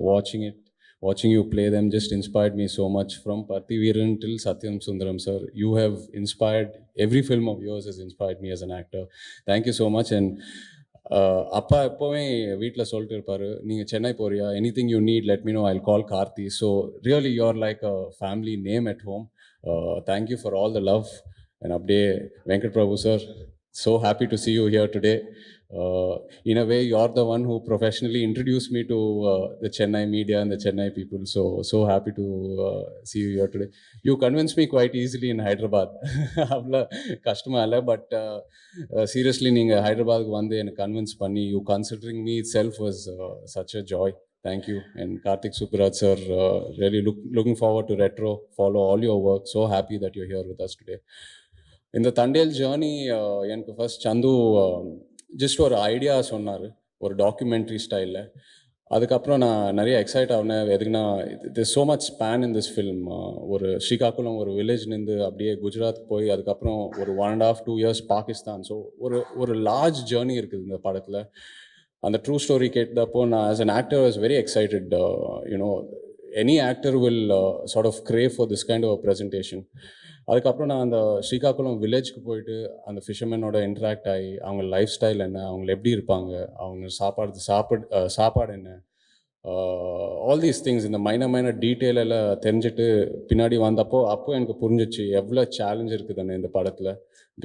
watching you play them just inspired me so much. From Parthiveeran till Satyam Sundaram, sir, you have inspired, every film of yours has inspired me as an actor. Thank you so much. And அப்பா எப்போவுமே வீட்டில் சொல்லிட்டு இருப்பார், நீங்கள் சென்னை போறியா, anything you need let me know, I'll call Karthi. So really you are like a family name at home. Thank you for all the love. And அப்படியே Venkat Prabhu sir, so happy to see you here today. In a way, you're the one who professionally introduced me to the Chennai media and the Chennai people. So happy to see you here today. You convinced me quite easily in Hyderabad. Avla customer alla, but seriously, neenga Hyderabad ku vande ena convince panni, you considering me itself was such a joy. Thank you. And Karthik Subraj sir, really looking forward to Retro, follow all your work. So happy that you're here with us today. இந்த தண்டேல் ஜேர்னி எனக்கு ஃபர்ஸ்ட் சந்து ஜஸ்ட் ஒரு ஐடியா சொன்னார், ஒரு டாக்குமெண்ட்ரி ஸ்டைலில். அதுக்கப்புறம் நான் நிறைய எக்ஸைட் ஆகினேன். எதுக்குன்னா, this so much span in this film. ஒரு ஸ்ரீகாக்குளம் ஒரு வில்லேஜ்லேருந்து அப்படியே குஜராத் போய் அதுக்கப்புறம் ஒரு 1.5-2 years பாகிஸ்தான். ஸோ ஒரு லார்ஜ் ஜேர்னி இருக்குது இந்த படத்தில். அந்த ட்ரூ ஸ்டோரி கேட்டப்போ நான் as an actor was very excited. You know, any actor will sort of crave for this kind of a presentation. அதுக்கப்புறம் நான் அந்த ஸ்ரீகாக்குளம் வில்லேஜ்க்கு போயிட்டு அந்த ஃபிஷர்மேனோட இன்ட்ராக்ட் ஆகி அவங்க லைஃப் ஸ்டைல் என்ன, அவங்க எப்படி இருப்பாங்க, அவங்க சாப்பாடு என்ன, ஆல் தீஸ் திங்ஸ் இந்த மைனர் டீட்டெயில் எல்லாம் தெரிஞ்சுட்டு பின்னாடி வந்தப்போ எனக்கு புரிஞ்சிச்சு எவ்வளோ சேலஞ்ச் இருக்குதுன்னு இந்த படத்தில்.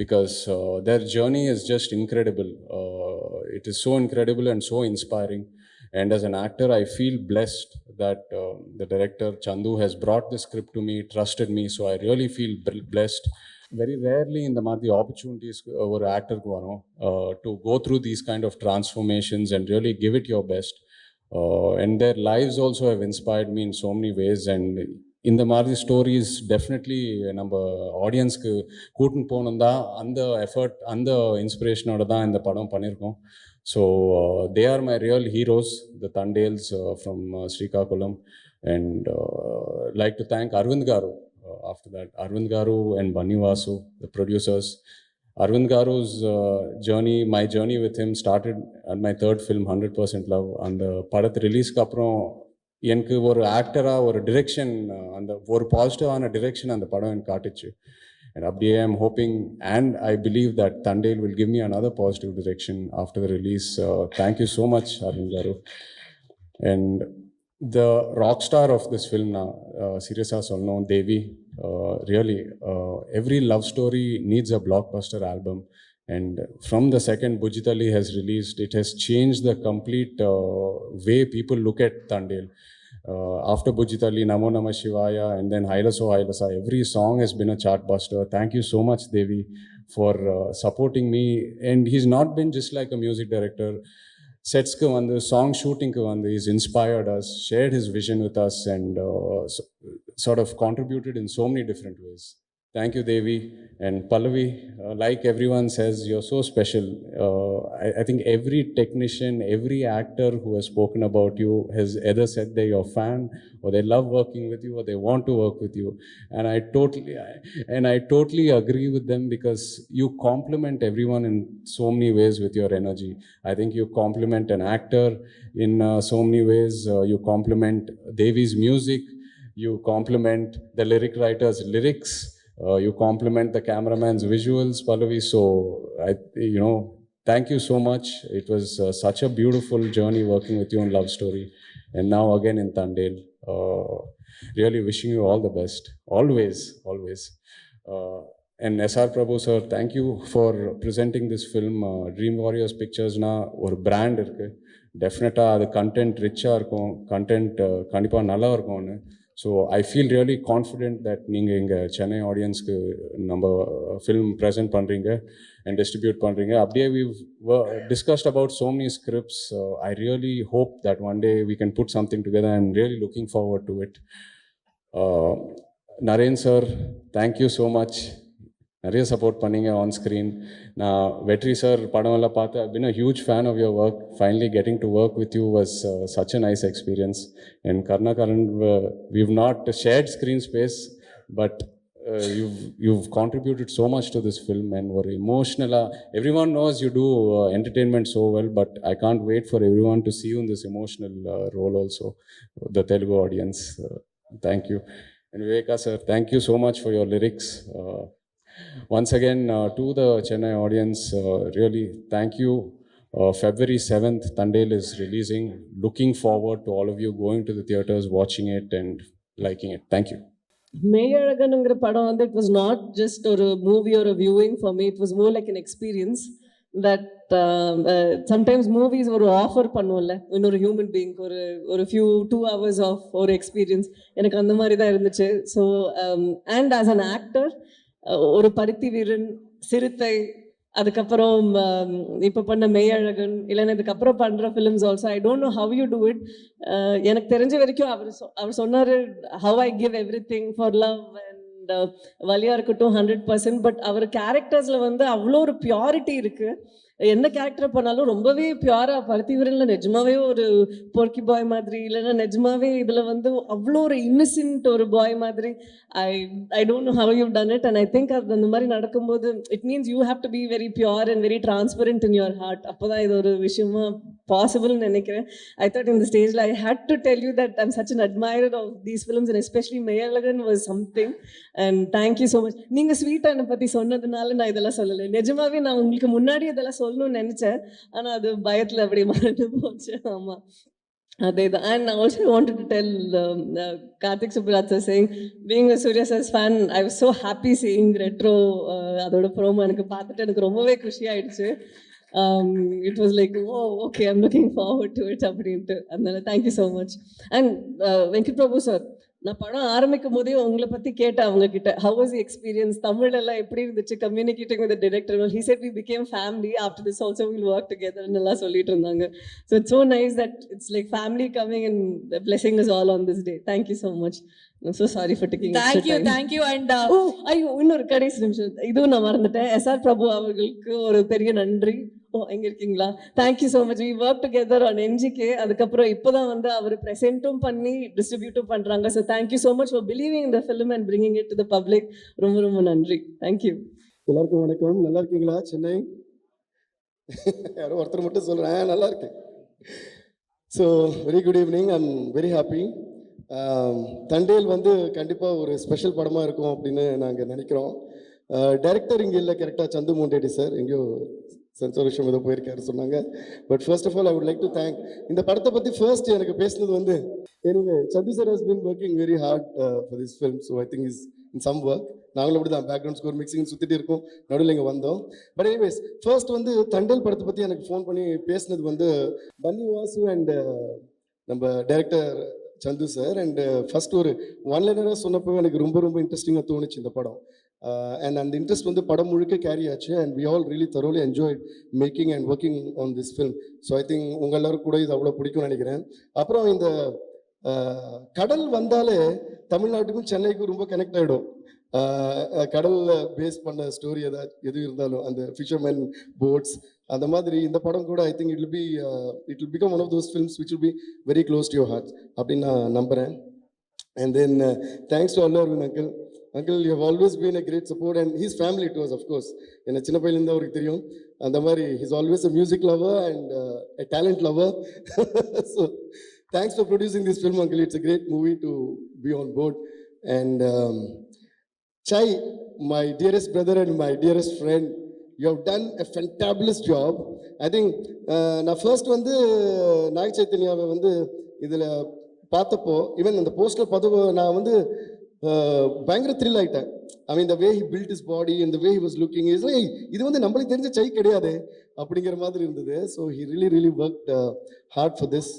Because there journey is just incredible. It is so incredible and so inspiring. And as an actor, I feel blessed that the director Chandu has brought the script to me, trusted me. So I really feel blessed. Very rarely in the Madhi opportunities over actor to go through these kind of transformations and really give it your best. And their lives also have inspired me in so many ways. And in the Madhi stories, definitely நம்ம ஆடியன்ஸ்க்கு கூட்டின்னு போகணும்னா அந்த எஃபர்ட் அந்த இன்ஸ்பிரேஷனோட தான் இந்த படம் பண்ணியிருக்கோம். So they are my real heroes, the Tandales from Srikakulam. And like to thank Arvind Garu after that. Arvind Garu and Bunny Vasu, the producers. Arvind Garu's journey, my journey with him started at my third film, 100% Love. And the padat release ku appuram எனக்கு ஒரு ஆக்டராக ஒரு டிரெக்ஷன் அந்த ஒரு பாசிட்டிவான டிரெக்ஷன் அந்த படம் எனக்கு காட்டுச்சு. And அப்படியே I'm hoping and I believe that Thandel will give me another positive direction after the release. Thank you so much, Arvind Garu. And the rock star of this film now, seriously solnom, Devi. Really, every love story needs a blockbuster album. And from the second Bujitali has released, it has changed the complete way people look at Thandel. After Bujitali, Namo Namah Shivaya, and then Hailaso Hailasa, every song has been a chartbuster. Thank you so much, Devi, for supporting me. And he's not been just like a music director. Sets ku vandu, song shooting ku vandu, he's inspired us, shared his vision with us, and sort of contributed in so many different ways. Thank you, Devi. And Pallavi, like everyone says, you're so special. I think every technician, every actor who has spoken about you has either said they're your fan, or they love working with you, or they want to work with you. And I totally agree with them, because you complement everyone in so many ways with your energy. I think you complement an actor in so many ways. You complement Devi's music. You complement the lyric writer's lyrics. You compliment the cameraman's visuals, Pallavi. So, thank you so much. It was such a beautiful journey working with you on Love Story. And now again in Thandel. Really wishing you all the best. Always. And S.R. Prabhu sir, thank you for presenting this film. Dream Warriors Pictures na or brand irukku. Definitely the content richer irukum, content kandipa nalla irukum. So I feel really confident that நீங்கள் இங்கே சென்னை ஆடியன்ஸ்க்கு நம்ம ஃபில்ம் ப்ரெசென்ட் பண்ணுறீங்க அண்ட் டிஸ்ட்ரிபியூட் பண்ணுறீங்க. அப்படியே we've discussed about so many scripts. I really hope that one day we can put something together. I'm really looking forward to it. Naren sir, thank you so much. நிறைய சப்போர்ட் பண்ணீங்க ஆன் ஸ்க்ரீன். நான் வெற்றி சார் படமெல்லாம் பார்த்து I've been a huge fan of your work. Finally getting to work with you was such a nice experience. And Karnakaran, we've not shared screen space, but you've contributed so much to this film and were emotional. Everyone knows you do entertainment so well, but I can't wait for everyone to see you in this emotional role also, the Telugu audience. Thank you. And Viveka sir, thank you so much for your lyrics. Once again, to the Chennai audience, really thank you. February 7th, Thandel is releasing. Looking forward to all of you going to the theaters, watching it and liking it. Thank you. மேயழகனுங்கிற படம் வந்து it was not just ஒரு movie or a viewing for me. It was more like an experience that sometimes movies ஒரு ஆஃபர் பண்ணுவோம்ல இன்னொரு ஹியூமன் பீயிங்க்கு ஒரு few 2 hours of ஒரு எக்ஸ்பீரியன்ஸ். எனக்கு அந்த மாதிரி தான் இருந்துச்சு. So and as an actor, ஒரு பருத்தி வீரன், சிறுத்தை, அதுக்கப்புறம் இப்போ பண்ண மெய்யழகன், இல்லைன்னா இதுக்கப்புறம் பண்ணுற films also I don't know how you do it. எனக்கு தெரிஞ்ச வரைக்கும் அவர் சொன்னார் how I give everything for love and வலியாக இருக்கட்டும் 100%. பட் அவர் கேரக்டர்ஸில் வந்து அவ்வளோ ஒரு பியூரிட்டி இருக்குது. எந்த கேரக்டர் பண்ணாலும் ரொம்பவே பியூரா பருத்திவரன்ல நிஜமாவே ஒரு பொர்க்கி பாய் மாதிரி, இல்லைன்னா நிஜமாவே இதுல வந்து அவ்வளோ ஒரு இன்னசென்ட் ஒரு பாய் மாதிரி. I I don't know how you done it, and I think அது அந்த மாதிரி நடக்கும்போது it means you have to be very pure and very transparent in your heart. அப்போதான் இது ஒரு விஷயமா பாசிபிள்னு நினைக்கிறேன். I thought in the stage I had to tell you that I'm such an admirer of these films, and especially Mayalagan was something. And thank you so much. நீங்க ஸ்வீட் அண்ணனை பத்தி சொன்னதுனால நான் இதெல்லாம் சொல்லலை. நிஜமாவே நான் உங்களுக்கு முன்னாடி இதெல்லாம் சொல்லணும்னு நினைச்சேன், ஆனா அது பயத்துல அப்படி மறந்து போச்சு. ஆமா, அதேதான். And I also wanted to tell Karthik Subraj sir saying, being a Surya sir's fan, I was so happy seeing retro அதோட ப்ரோமோ எனக்கு பார்த்துட்டு எனக்கு ரொம்பவே குஷி ஆயிடுச்சு. It was like, oh, okay, I'm looking forward to it. And thank you so much. And Venkat Prabhu sir, நான் படம் ஆரம்பிக்கும் போதே உங்களை பத்தி கேட்டேன் அவங்க கிட்ட, how was the experience, Tamil எல்லாம் எப்படி இருந்துச்சு communicating with the director? He said we became family, after this also we'll work together ன்னு எல்லாம் சொல்லிட்டு இருந்தாங்க. So it's so nice that it's like family coming and blessing us all on this day. Thank you so much. I'm so sorry for taking Thank you. And ஐயோ, இன்னொரு கடைசி நிமிஷம், இதுவும் நான் மறந்துட்டேன். SR பிரபு அவர்களுக்கு ஒரு பெரிய நன்றி. எங்க இருக்கீங்களா? Thank you so much. We work together on NGK. அதுக்கப்புறம் இப்போதான் வந்து அவர் ப்ரெசென்ட்டும் பண்ணி டிஸ்ட்ரிபியூட்டும் பண்றாங்க. So thank you so much for believing இந்த film and bringing it to the public. ரொம்ப ரொம்ப நன்றி. தேங்க்யூ. எல்லாருக்கும் வணக்கம். நல்லா இருக்கீங்களா? சென்னை யாரோ ஒருத்தர் மட்டும் சொல்கிறேன் நல்லா இருக்கு. So very good evening. I'm very happy. Thandel வந்து கண்டிப்பாக ஒரு ஸ்பெஷல் படமாக இருக்கும் அப்படின்னு நாங்கள் நினைக்கிறோம். டைரக்டர் இங்கே இல்லை, கரெக்டாக சந்து மூண்டேடி சார் எங்கேயோ சென்சார் விஷயம் ஏதோ போயிருக்காரு சொன்னாங்க. But first of all I would like to thank, இந்த படத்தை பற்றி ஃபர்ஸ்ட் எனக்கு பேசுனது வந்து, anyway Chandoo sir has been working very hard for this film. So I think is in some work. நாங்களும் அப்படி தான் பேக்ரவுண்ட் ஸ்கோர் மிக்சிங் சுற்றிட்டு இருக்கோம், நடுவில் இங்கே வந்தோம். பட் எனிவேஸ் ஃபர்ஸ்ட் வந்து தண்டேல் படத்தை பற்றி எனக்கு ஃபோன் பண்ணி பேசினது வந்து பன்னி வாசு அண்ட் நம்ம director Sandhu sir. And first ஒரு ஒன்லைனராக சொன்னப்போ எனக்கு ரொம்ப ரொம்ப இன்ட்ரெஸ்டிங்காக தோணுச்சு இந்த படம். அண்ட் அந்த இன்ட்ரெஸ்ட் வந்து படம் முழுக்க கேரி ஆச்சு. And we all really thoroughly enjoyed making and working on this film. So I think உங்கள் எல்லாரும் கூட இது அவ்வளோ பிடிக்கும்னு நினைக்கிறேன். அப்புறம் இந்த கடல் வந்தாலே தமிழ்நாட்டுக்கும் சென்னைக்கும் ரொம்ப கனெக்ட் ஆகிடும். கடலில் பேஸ் பண்ண ஸ்டோரி எது இருந்தாலும் அந்த ஃபிஷர்மேன் போட்ஸ் அந்த மாதிரி இந்த படம் கூட I think it will become one of those films which will be very close to your heart அப்படின்னு நான் நம்புகிறேன். And then thanks to Allu Aravind uncle. Uncle, you have always been a great support, and his family to us, of course. என்ன சின்ன பையன்லேருந்து அவருக்கு தெரியும். அந்த மாதிரி he's always a music lover and a talent lover. So thanks for producing this film, Uncle. It's a great movie to be on board. And Chai, my dearest brother and my dearest friend, you have done a fantabulous job. I think நான் ஃபர்ஸ்ட் வந்து நாக சைத்தன்யாவை வந்து இதில் பார்த்தப்போ, ஈவன் அந்த போஸ்டர் பார்த்தப்போ நான் வந்து பயங்கர த்ரில் ஆகிட்டேன். I mean the way he build is body and the way he was looking is like இது வந்து நம்மளுக்கு தெரிஞ்ச சை கிடையாது அப்படிங்கிற மாதிரி இருந்தது. So he really worked hard for this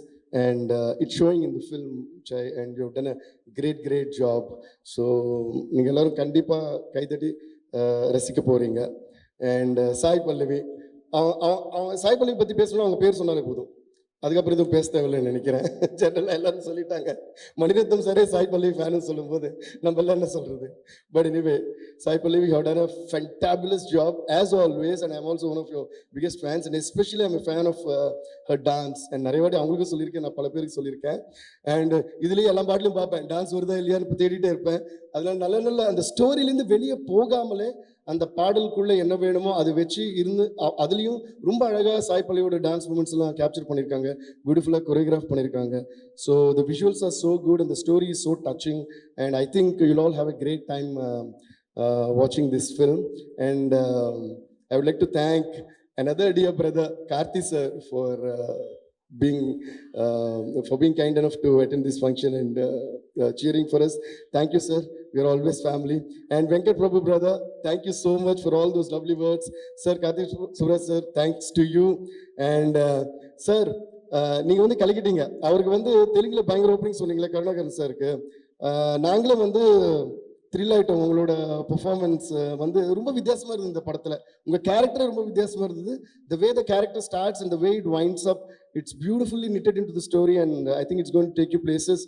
and it's showing in the film Chay and you have done a great job. So நீங்கள் எல்லோரும் கண்டிப்பாக கைதட்டி ரசிக்க போகிறீங்க. அண்ட் சாய் பல்லவி, அவன் சாய் பல்லவி பற்றி பேசணும், அவங்க பேர் சொன்னாலே போதும், அதுக்கப்புறம் எதுவும் பேச தேவையில்லைன்னு நினைக்கிறேன். ஜெனரலாக எல்லாரும் சொல்லிட்டாங்க. மணிரத்னம் சாரே சாய் பல்லவி ஃபேனு சொல்லும்போது நம்ம எல்லாம் என்ன சொல்கிறது. But anyway Sai Pallavi have done a fantabulous job as always. And I'm also one of your biggest fans and especially I'm fan of her dance. And நிறைய வாட்டி அவங்களுக்கும் சொல்லியிருக்கேன், நான் பல பேருக்கு சொல்லியிருக்கேன். அண்ட் இதுலேயே எல்லா பாட்டிலும் பார்ப்பேன், டான்ஸ் வருதா இல்லையான்னு இப்போ தேடிட்டே இருப்பேன். அதனால் நல்ல அந்த ஸ்டோரியிலேருந்து வெளியே போகாமலே அந்த பாடலுக்குள்ளே என்ன வேணுமோ அதை வச்சு இருந்து அதுலேயும் ரொம்ப அழகாக சாய் பல்லவியோட டான்ஸ் மூமெண்ட்ஸ் எல்லாம் கேப்சர் பண்ணியிருக்காங்க, பியூட்டிஃபுல்லாக கொரியோகிராஃப் பண்ணியிருக்காங்க. So the visuals are so good and the story is so touching and I think you'll all have a great time வாட்சிங் this film. And I would like to thank another dear brother Karthi sir for being kind enough to attend this function and cheering for us. Thank you sir, we are always family. And Venkat Prabhu brother, thank you so much for all those lovely words. Sir Karthik Subraj sir, thanks to you. And sir, நீங்க வந்து கலக்கிட்டீங்க. அவருக்கு வந்து தெலுங்குல பயங்கர ஓப்பனிங் சொன்னீங்களே கருணாகரன் சாருக்கு, நாங்களும் வந்து த்ரில் ஆகிட்டோம். உங்களோட பெர்ஃபார்மன்ஸ் வந்து ரொம்ப வித்தியாசமாக இருந்தது இந்த படத்தில். உங்கள் கேரக்டர் ரொம்ப வித்தியாசமாக இருந்தது. The way the character starts and the way it winds up, it's beautifully knitted into the story, and I think it's going to take you places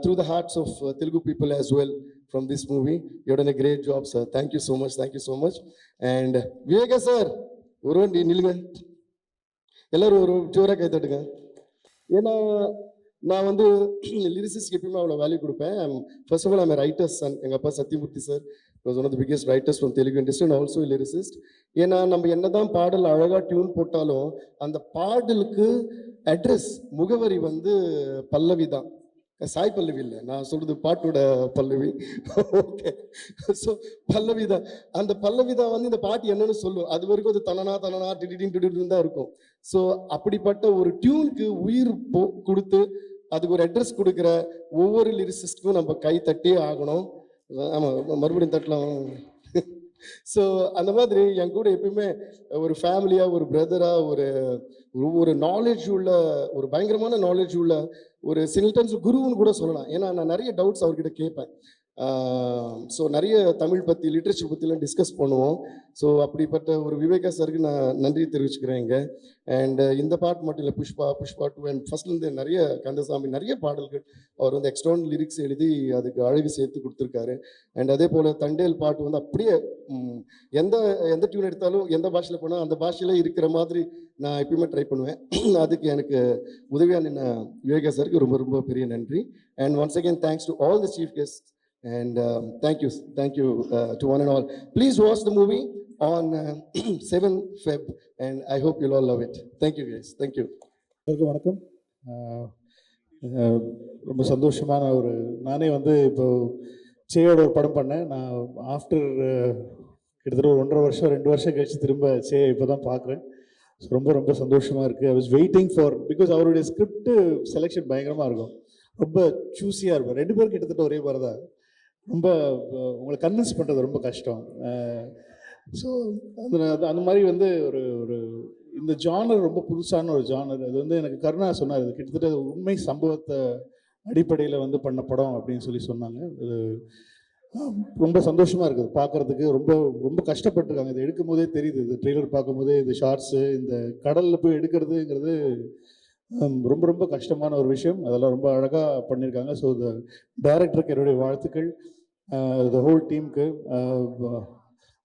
through the hearts of Telugu people as well from this movie. You've done a great job, sir. Thank you so much. And Viveka sir, ஒரு வண்டி நில்லுங்க, எல்லாரும் ஒரு ஜோராக கை தட்டுங்க. ஏன்னா நான் வந்து லிரிசிஸ்க்கு எப்பயுமே அவ்வளோ வேல்யூ கொடுப்பேன். First of all I'm writer's son. எங்கள் அப்பா Sathyamurthy sir was one of the biggest writers from Telugu industry and also lyricist. ஏன்னா நம்ம என்னதான் பாடல் அழகாக டியூன் போட்டாலும் அந்த பாடலுக்கு அட்ரஸ் முகவரி வந்து பல்லவி தான். சாய் பல்லவி இல்லை, நான் சொல்றது பாட்டோட பல்லவி. ஓகே, ஸோ பல்லவி தான். அந்த பல்லவி தான் வந்து இந்த பாட்டு என்னன்னு சொல்லும். அது வரைக்கும் அது தனனா தனனா டிடிடின் டிடிடின் தான் இருக்கும். ஸோ அப்படிப்பட்ட ஒரு டியூனுக்கு உயிர் கொடுத்து அதுக்கு ஒரு அட்ரஸ் கொடுக்குற ஒவ்வொரு லிரிசிஸ்டுக்கும் நம்ம கை தட்டியே ஆகணும். ஆமாம், மறுபடியும் தட்டலாம். ஸோ அந்த மாதிரி என் கூட எப்பயுமே ஒரு ஃபேமிலியாக, ஒரு பிரதராக, ஒரு நாலேஜ் உள்ள, ஒரு பயங்கரமான நாலேஜ் உள்ள, ஒரு சில்டன்ஸ் குருன்னு கூட சொல்லலாம். ஏன்னா நான் நிறைய டவுட்ஸ் அவர்கிட்ட கேட்பேன். ஸோ நிறைய தமிழ் பற்றி, லிட்ரேச்சர் பற்றிலாம் டிஸ்கஸ் பண்ணுவோம். ஸோ அப்படிப்பட்ட ஒரு விவேகா சாருக்கு நான் நன்றி தெரிவிச்சுக்கிறேன் இங்கே. அண்ட் இந்த பாட்டு மட்டும் இல்லை, புஷ்பா 2 அண்ட் ஃபர்ஸ்ட்லேருந்து நிறைய கந்தசாமி நிறைய பாடல்கள் அவர் வந்து எக்ஸ்ட்ரான் லிரிக்ஸ் எழுதி அதுக்கு அழகு சேர்த்து கொடுத்துருக்காரு. அண்ட் அதே போல் தண்டேல் பாட்டு வந்து அப்படியே எந்த டியூன் எடுத்தாலும் எந்த பாஷையில் போனால் அந்த பாஷையில் இருக்கிற மாதிரி நான் எப்பயுமே ட்ரை பண்ணுவேன். அதுக்கு எனக்கு உதவியாக நின்ன விவேகா சாருக்கு ரொம்ப ரொம்ப பெரிய நன்றி. And once again thanks to all the chief guest. And thank you to one and all. Please watch the movie on 7 Feb and I hope you'll all love it. Thank you guys. Thank you. வணக்கம். ரொம்ப சந்தோஷமான நானே வந்து இப்போ சேயோட ஒரு படம் பண்ணேன். நான் ஆஃப்டர் கிட்டத்தட்ட ஒரு 1.5 வருஷம் 2 வருஷம் கழிச்சு திரும்ப சே இப்போ தான் பார்க்குறேன். ஸோ ரொம்ப ரொம்ப சந்தோஷமாக இருக்குது. I was waiting for, because அவருடைய ஸ்கிரிப்ட் செலெக்ஷன் பயங்கரமாக இருக்கும், ரொம்ப சூஸியாக இருக்கும். 2 பேரும் கிட்டத்தட்ட ஒரே மாதிரி தான். ரொம்ப உங்களை கன்வின்ஸ் பண்ணுறது ரொம்ப கஷ்டம். ஸோ அந்த மாதிரி வந்து ஒரு இந்த ஜானர் ரொம்ப புதுசான ஒரு ஜானர். அது வந்து எனக்கு கருணா சொன்னார், இது கிட்டத்தட்ட உண்மை சம்பவத்தை அடிப்படையில் வந்து பண்ண படம் அப்படின்னு சொன்னாங்க. அது ரொம்ப சந்தோஷமாக இருக்குது பார்க்குறதுக்கு. ரொம்ப ரொம்ப கஷ்டப்பட்டுருக்காங்க. இது எடுக்கும் போதே தெரியுது, இது ட்ரெய்லர் பார்க்கும்போதே, இந்த ஷார்ட்ஸு, இந்த கடலில் போய் எடுக்கிறதுங்கிறது ரொம்ப ரொம்ப கஷ்டமான ஒரு விஷயம். அதெல்லாம் ரொம்ப அழகாக பண்ணியிருக்காங்க. ஸோ த டைரக்டருக்கு என்னுடைய வாழ்த்துக்கள், த ஹோல் டீமுக்கு,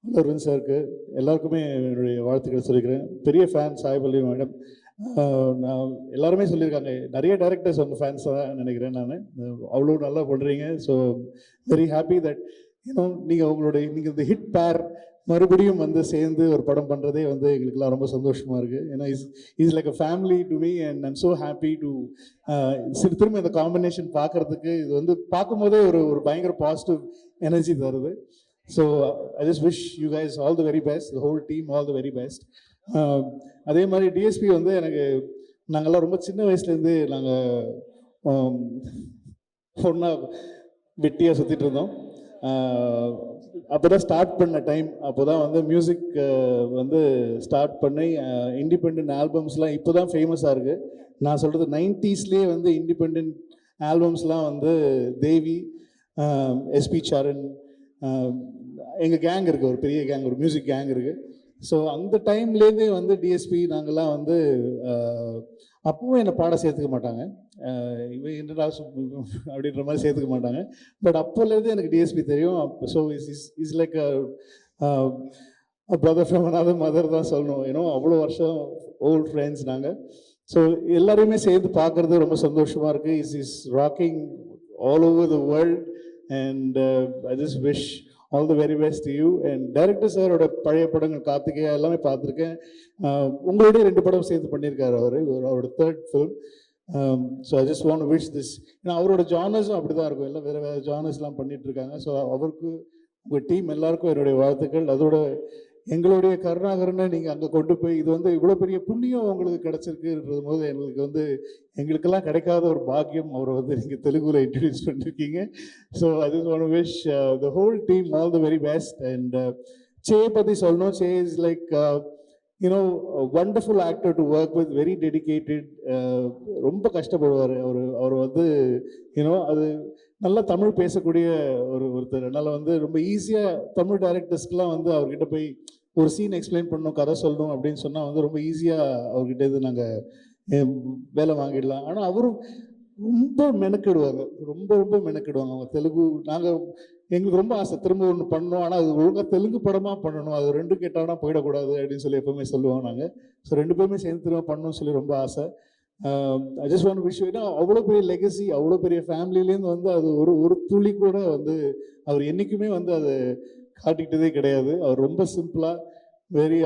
அரவிந்த் சாருக்கு, எல்லாருக்குமே என்னுடைய வாழ்த்துக்கள் சொல்லிக்கிறேன். பெரிய ஃபேன் சாய் பல்லவி மேடம். நான் எல்லாருமே சொல்லியிருக்காங்க, நிறைய டைரக்டர்ஸ் உங்கள் ஃபேன்ஸ் தான் நினைக்கிறேன் நான். அவ்வளோ நல்லா பண்ணுறீங்க. ஸோ வெரி ஹாப்பி தட் நீங்கள் இந்த ஹிட் பேர் மறுபடியும் வந்து சேர்ந்து ஒரு படம் பண்ணுறதே வந்து எங்களுக்குலாம் ரொம்ப சந்தோஷமாக இருக்குது. ஏன்னா is like a family to me and I'm so happy to திரும்ப இந்த காம்பினேஷன் பார்க்குறதுக்கு. இது வந்து பார்க்கும்போதே ஒரு பயங்கர பாசிட்டிவ் எனர்ஜி தருது. So I just wish you guys all the very best, the whole team all the very best. அதே மாதிரி டிஎஸ்பி வந்து நாங்கள்லாம் ரொம்ப சின்ன வயசுலேருந்து நாங்கள் ஒன்றா வெட்டியாக சுற்றிட்டு இருந்தோம். அப்போ தான் ஸ்டார்ட் பண்ண டைம். அப்போ தான் வந்து மியூசிக் வந்து ஸ்டார்ட் பண்ணி இண்டிபெண்ட் ஆல்பம்ஸ்லாம் இப்போ தான் ஃபேமஸாக இருக்குது. நான் சொல்கிறது 90ஸ்லேயே வந்து இண்டிபெண்ட் ஆல்பம்ஸ்லாம் வந்து தேவி, எஸ்பி சரண், எங்கள் கேங் இருக்குது, ஒரு பெரிய கேங், ஒரு மியூசிக் கேங் இருக்குது. ஸோ அந்த டைம்லேருந்தே வந்து டிஎஸ்பி நாங்கள்லாம் வந்து அப்பவும் என்னை பாட சேர்த்துக்க மாட்டாங்க, இவன் என்னடா அப்படின்ற மாதிரி சேர்த்துக்க மாட்டாங்க. பட் அப்போலேருந்து எனக்கு டிஎஸ்பி தெரியும். So is like brother from another mother தான் சொல்லணும். ஏன்னா அவ்வளோ வருஷம் ஓல்ட் ஃப்ரெண்ட்ஸ் நாங்கள். ஸோ எல்லாரையுமே சேர்ந்து பார்க்குறது ரொம்ப சந்தோஷமாக இருக்குது. Is rocking all over the world and I just wish all the very best to you. And director சாரோட பழைய படங்கள் கார்த்திகேயா எல்லாமே பார்த்துருக்கேன். உங்களோடய 2 படம் சேர்த்து பண்ணியிருக்காரு அவரோட 3rd film. So I just want to wish this. ஏன்னா அவரோட ஜானர்ஸும் அப்படி தான் இருக்கும், எல்லாம் வேறு ஜானர்ஸ்லாம் பண்ணிகிட்ருக்காங்க. ஸோ அவருக்கு, உங்கள் டீம் எல்லாருக்கும் என்னுடைய வாழ்த்துக்கள். அதோட எங்களுடைய கருணாகரனை நீங்கள் அங்கே கொண்டு போய் இது வந்து இவ்வளோ பெரிய புண்ணியம் உங்களுக்கு கிடச்சிருக்குன்றது போது எங்களுக்கெல்லாம் கிடைக்காத ஒரு பாக்கியம் அவரை வந்து நீங்கள் தெலுங்குல இன்ட்ரடியூஸ் பண்ணியிருக்கீங்க. So I just want to wish the whole team all the very best. And say பற்றி சொல்லணும், say is like wonderful actor to work with, very dedicated. ரொம்ப கஷ்டப்படுவார் அவர் வந்து அது நல்லா தமிழ் பேசக்கூடிய ஒருத்தர். அதனால் வந்து ரொம்ப ஈஸியாக தமிழ் டைரக்டர்ஸ்க்கெலாம் வந்து அவர்கிட்ட போய் ஒரு சீன் எக்ஸ்பிளைன் பண்ணணும், கதை சொல்லணும் அப்படின்னு சொன்னால் வந்து ரொம்ப ஈஸியாக அவர்கிட்ட இது நாங்கள் வேலை வாங்கிடலாம். ஆனால் அவரும் ரொம்ப மெனக்கிடுவாங்க, ரொம்ப ரொம்ப மெனக்கிடுவாங்க. அவங்க தெலுங்கு எங்களுக்கு ரொம்ப ஆசை திரும்ப ஒன்று பண்ணணும், ஆனால் அது ஒழுங்காக தெலுங்கு படமாக பண்ணணும், அது 2 கெட்டானா போயிடக்கூடாது அப்படின்னு சொல்லி எப்பவுமே சொல்லுவோம் நாங்கள். ஸோ 2 பேருமே சேர்ந்து திரும்ப பண்ணணும்னு சொல்லி ரொம்ப ஆசை. ஐ ஜஸ்ட் வாண்ட் விஷ் ஏன்னா அவ்வளோ பெரிய லெகசி, அவ்வளோ பெரிய ஃபேமிலிலேருந்து வந்து அது ஒரு ஒரு துளி கூட வந்து அவர் என்றைக்குமே வந்து அது காட்டிக்கிட்டதே கிடையாது. அவர் ரொம்ப சிம்பிளாக very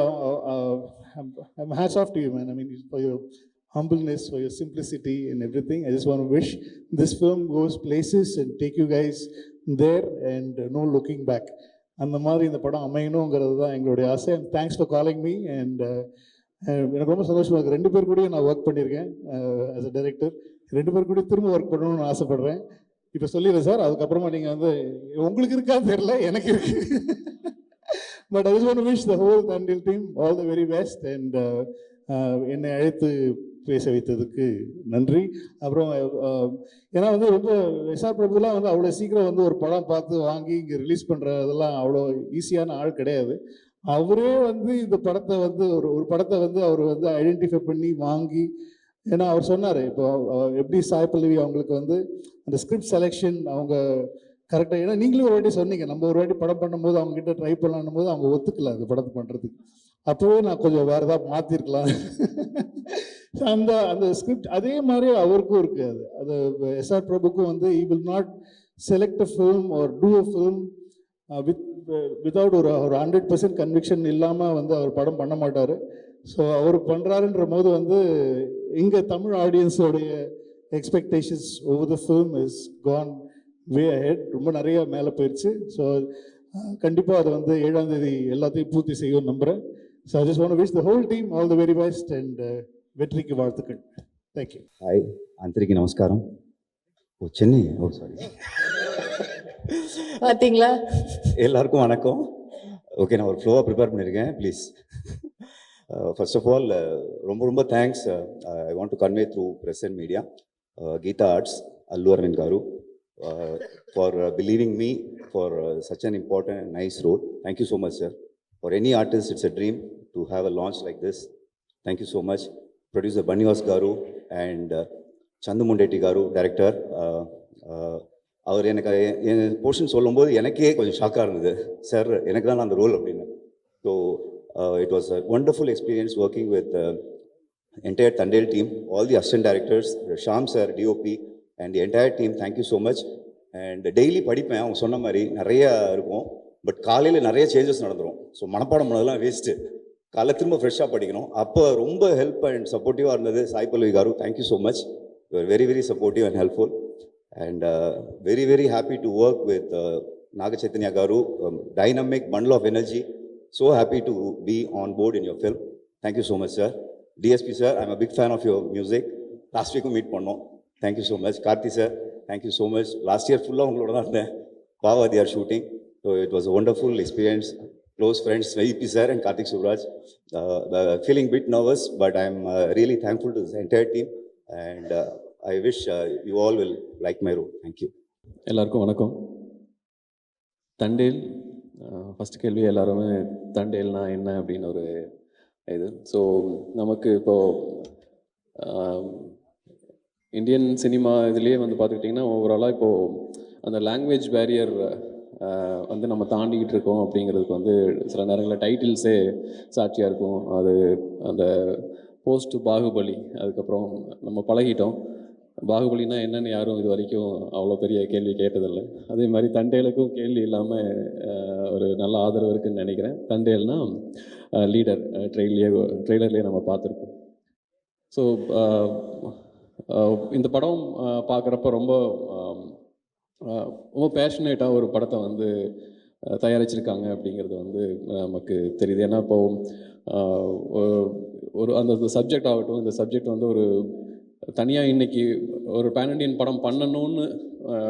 hats off to you man. I mean for your humbleness, for your simplicity and everything. I just want to wish this film goes places and take you guys there and no looking back. அந்த மாதிரி இந்த படம் அமையணுங்கிறது தான் எங்களுடைய ஆசை. And thanks for calling me. And எனக்கு ரொம்ப சந்தோஷமாக இருக்குது. 2 பேர் கூடயும் நான் ஒர்க் பண்ணியிருக்கேன் ஆஸ் அ டைரக்டர். 2 பேர் கூட திரும்ப ஒர்க் பண்ணணும்னு ஆசைப்பட்றேன். இப்போ சொல்லிடுறேன் சார், அதுக்கப்புறமா நீங்கள் வந்து உங்களுக்கு இருக்கான்னு தெரியல, எனக்கு இருக்கு. But I just want to wish the whole Thandel team all the very best. And என்னை அழைத்து பேச வைத்ததுக்கு நன்றி. அப்புறம் ஏன்னா வந்து ரொம்ப எஸ்ஆர் பிரபுலாம் வந்து அவ்வளோ சீக்கிரம் வந்து ஒரு படம் பார்த்து வாங்கி இங்கே ரிலீஸ் பண்ணுறதெல்லாம் அவ்வளோ ஈஸியான ஆள் கிடையாது. அவரே வந்து இந்த படத்தை வந்து ஒரு படத்தை வந்து அவர் வந்து ஐடென்டிஃபை பண்ணி வாங்கி, ஏன்னா அவர் சொன்னார் இப்போ எப்படி சாய் பல்லவி அவங்களுக்கு வந்து அந்த ஸ்கிரிப்ட் செலெக்ஷன் அவங்க கரெக்டாக, ஏன்னா நீங்களும் ஒரு வாட்டி சொன்னீங்க நம்ம ஒரு வாட்டி படம் பண்ணும்போது அவங்ககிட்ட ட்ரை பண்ணலான்னும் போது அவங்க ஒத்துக்கல அந்த படத்தை பண்ணுறதுக்கு. அப்போவே நான் கொஞ்சம் வேறு ஏதாவது மாற்றிருக்கலாம். அந்த அந்த ஸ்கிரிப்ட் அதே மாதிரி அவருக்கும் இருக்குது. அது எஸ்ஆர் பிரபுக்கும் வந்து he will not select a film or do a film without ஒரு 100% கன்விக்ஷன் இல்லாமல் வந்து அவர் படம் பண்ண மாட்டார். ஸோ அவர் பண்ணுறாருன்ற போது வந்து இங்கே தமிழ் ஆடியன்ஸோடைய expectations over the film is gone way ahead, ரொம்ப நிறைய மேலே போயிடுச்சு. ஸோ கண்டிப்பாக அது வந்து 7ஆம் தேதி எல்லாத்தையும் பூர்த்தி செய்யும் நம்புகிறேன். So I just want to wish the whole team all the very best and வெற்றிக்கு வாழ்த்துக்கள். தேங்க்யூ. ஹாய், అందరికీ நமஸ்காரம். Oh Chennai, oh sorry. பார்த்தீங்களா? எல்லாருக்கும் வணக்கம். ஓகே, நான் ஒரு ஃப்ளோவாக ப்ரிப்பேர் பண்ணியிருக்கேன், ப்ளீஸ். ஃபர்ஸ்ட் ஆஃப் ஆல் ரொம்ப ரொம்ப thanks I want to convey through press and media Geetha Arts Allu Aravind garu for believing me for such an important and nice role. Thank you so much, sir. For any artist, it's a dream to have a launch like this. Thank you so much. Producer Banniwas Garu and Chandu Mundeti Garu, director. அவர் எனக்கு என் போர்ஷன் சொல்லும்போது எனக்கே கொஞ்சம் ஷாக்காக இருந்தது. சார் எனக்கு தான் அந்த ரோல் அப்படின்னு. So it was a wonderful experience working with entire Thandel team, all the assistant directors, Sham sir, DOP and the entire team. Thank you so much. And daily படிப்பேன், அவங்க சொன்ன மாதிரி நிறையா இருக்கும். பட் காலையில் நிறைய சேஞ்சஸ் நடந்துடும். ஸோ மனப்பாடம் பண்ணதெல்லாம் வேஸ்ட்டு. காலைல திரும்ப ஃப்ரெஷ்ஷாக படிக்கணும். அப்போ ரொம்ப ஹெல்ப் அண்ட் சப்போர்ட்டிவாக இருந்தது Sai Pallavi garu. Thank you so much. You are very very supportive and helpful. And very very happy to work with Naga Chaitanya Garu, dynamic bundle of energy. So happy to be on board in your film. Thank you so much, sir. DSP sir, I'm a big fan of your music. Last week meet pannom. Thank you so much. Karthi sir, thank you so much. Last year full ungaloda dhaan irundhen. Pava they are shooting. So it was a wonderful experience. Close friends VP sir and Karthik Subraj. Feeling a bit nervous, but I'm really thankful to this entire team. And I wish you all will like my role. Thank you. எல்லாருக்கும் வணக்கம். தண்டேல் ஃபஸ்ட் கேள்வி எல்லாருமே தண்டேல்னா என்ன அப்படின்னு ஒரு இது. ஸோ நமக்கு இப்போது இந்தியன் சினிமா இதுலேயே வந்து பார்த்துக்கிட்டிங்கன்னா ஓவராலாக இப்போது அந்த லாங்குவேஜ் பேரியர் வந்து நம்ம தாண்டிக்கிட்டு இருக்கோம் அப்படிங்கிறதுக்கு வந்து சில நேரங்களில் டைட்டில்ஸே சாட்சியாக இருக்கும். அது அந்த போஸ்ட் பாகுபலி, அதுக்கப்புறம் நம்ம பழகிட்டோம். பாகுபலினா என்னன்னு யாரும் இது வரைக்கும் அவ்வளோ பெரிய கேள்வி கேட்டதில்லை. அதே மாதிரி தண்டேலுக்கும் கேள்வி இல்லாமல் ஒரு நல்ல ஆதரவு இருக்குதுன்னு நினைக்கிறேன். தண்டேல்னா லீடர் ட்ரெய்லர்லேயே நம்ம பார்த்துருக்கோம். ஸோ இந்த படம் பார்க்குறப்ப ரொம்ப ரொம்ப பேஷனேட்டாக ஒரு படத்தை வந்து தயாரிச்சிருக்காங்க அப்படிங்கிறது வந்து நமக்கு தெரியுது. ஏன்னா இப்போது ஒரு அந்த சப்ஜெக்ட் ஆகட்டும், இந்த சப்ஜெக்ட் வந்து ஒரு தனியாக இன்றைக்கி ஒரு பேன் இண்டியன் படம் பண்ணணும்னு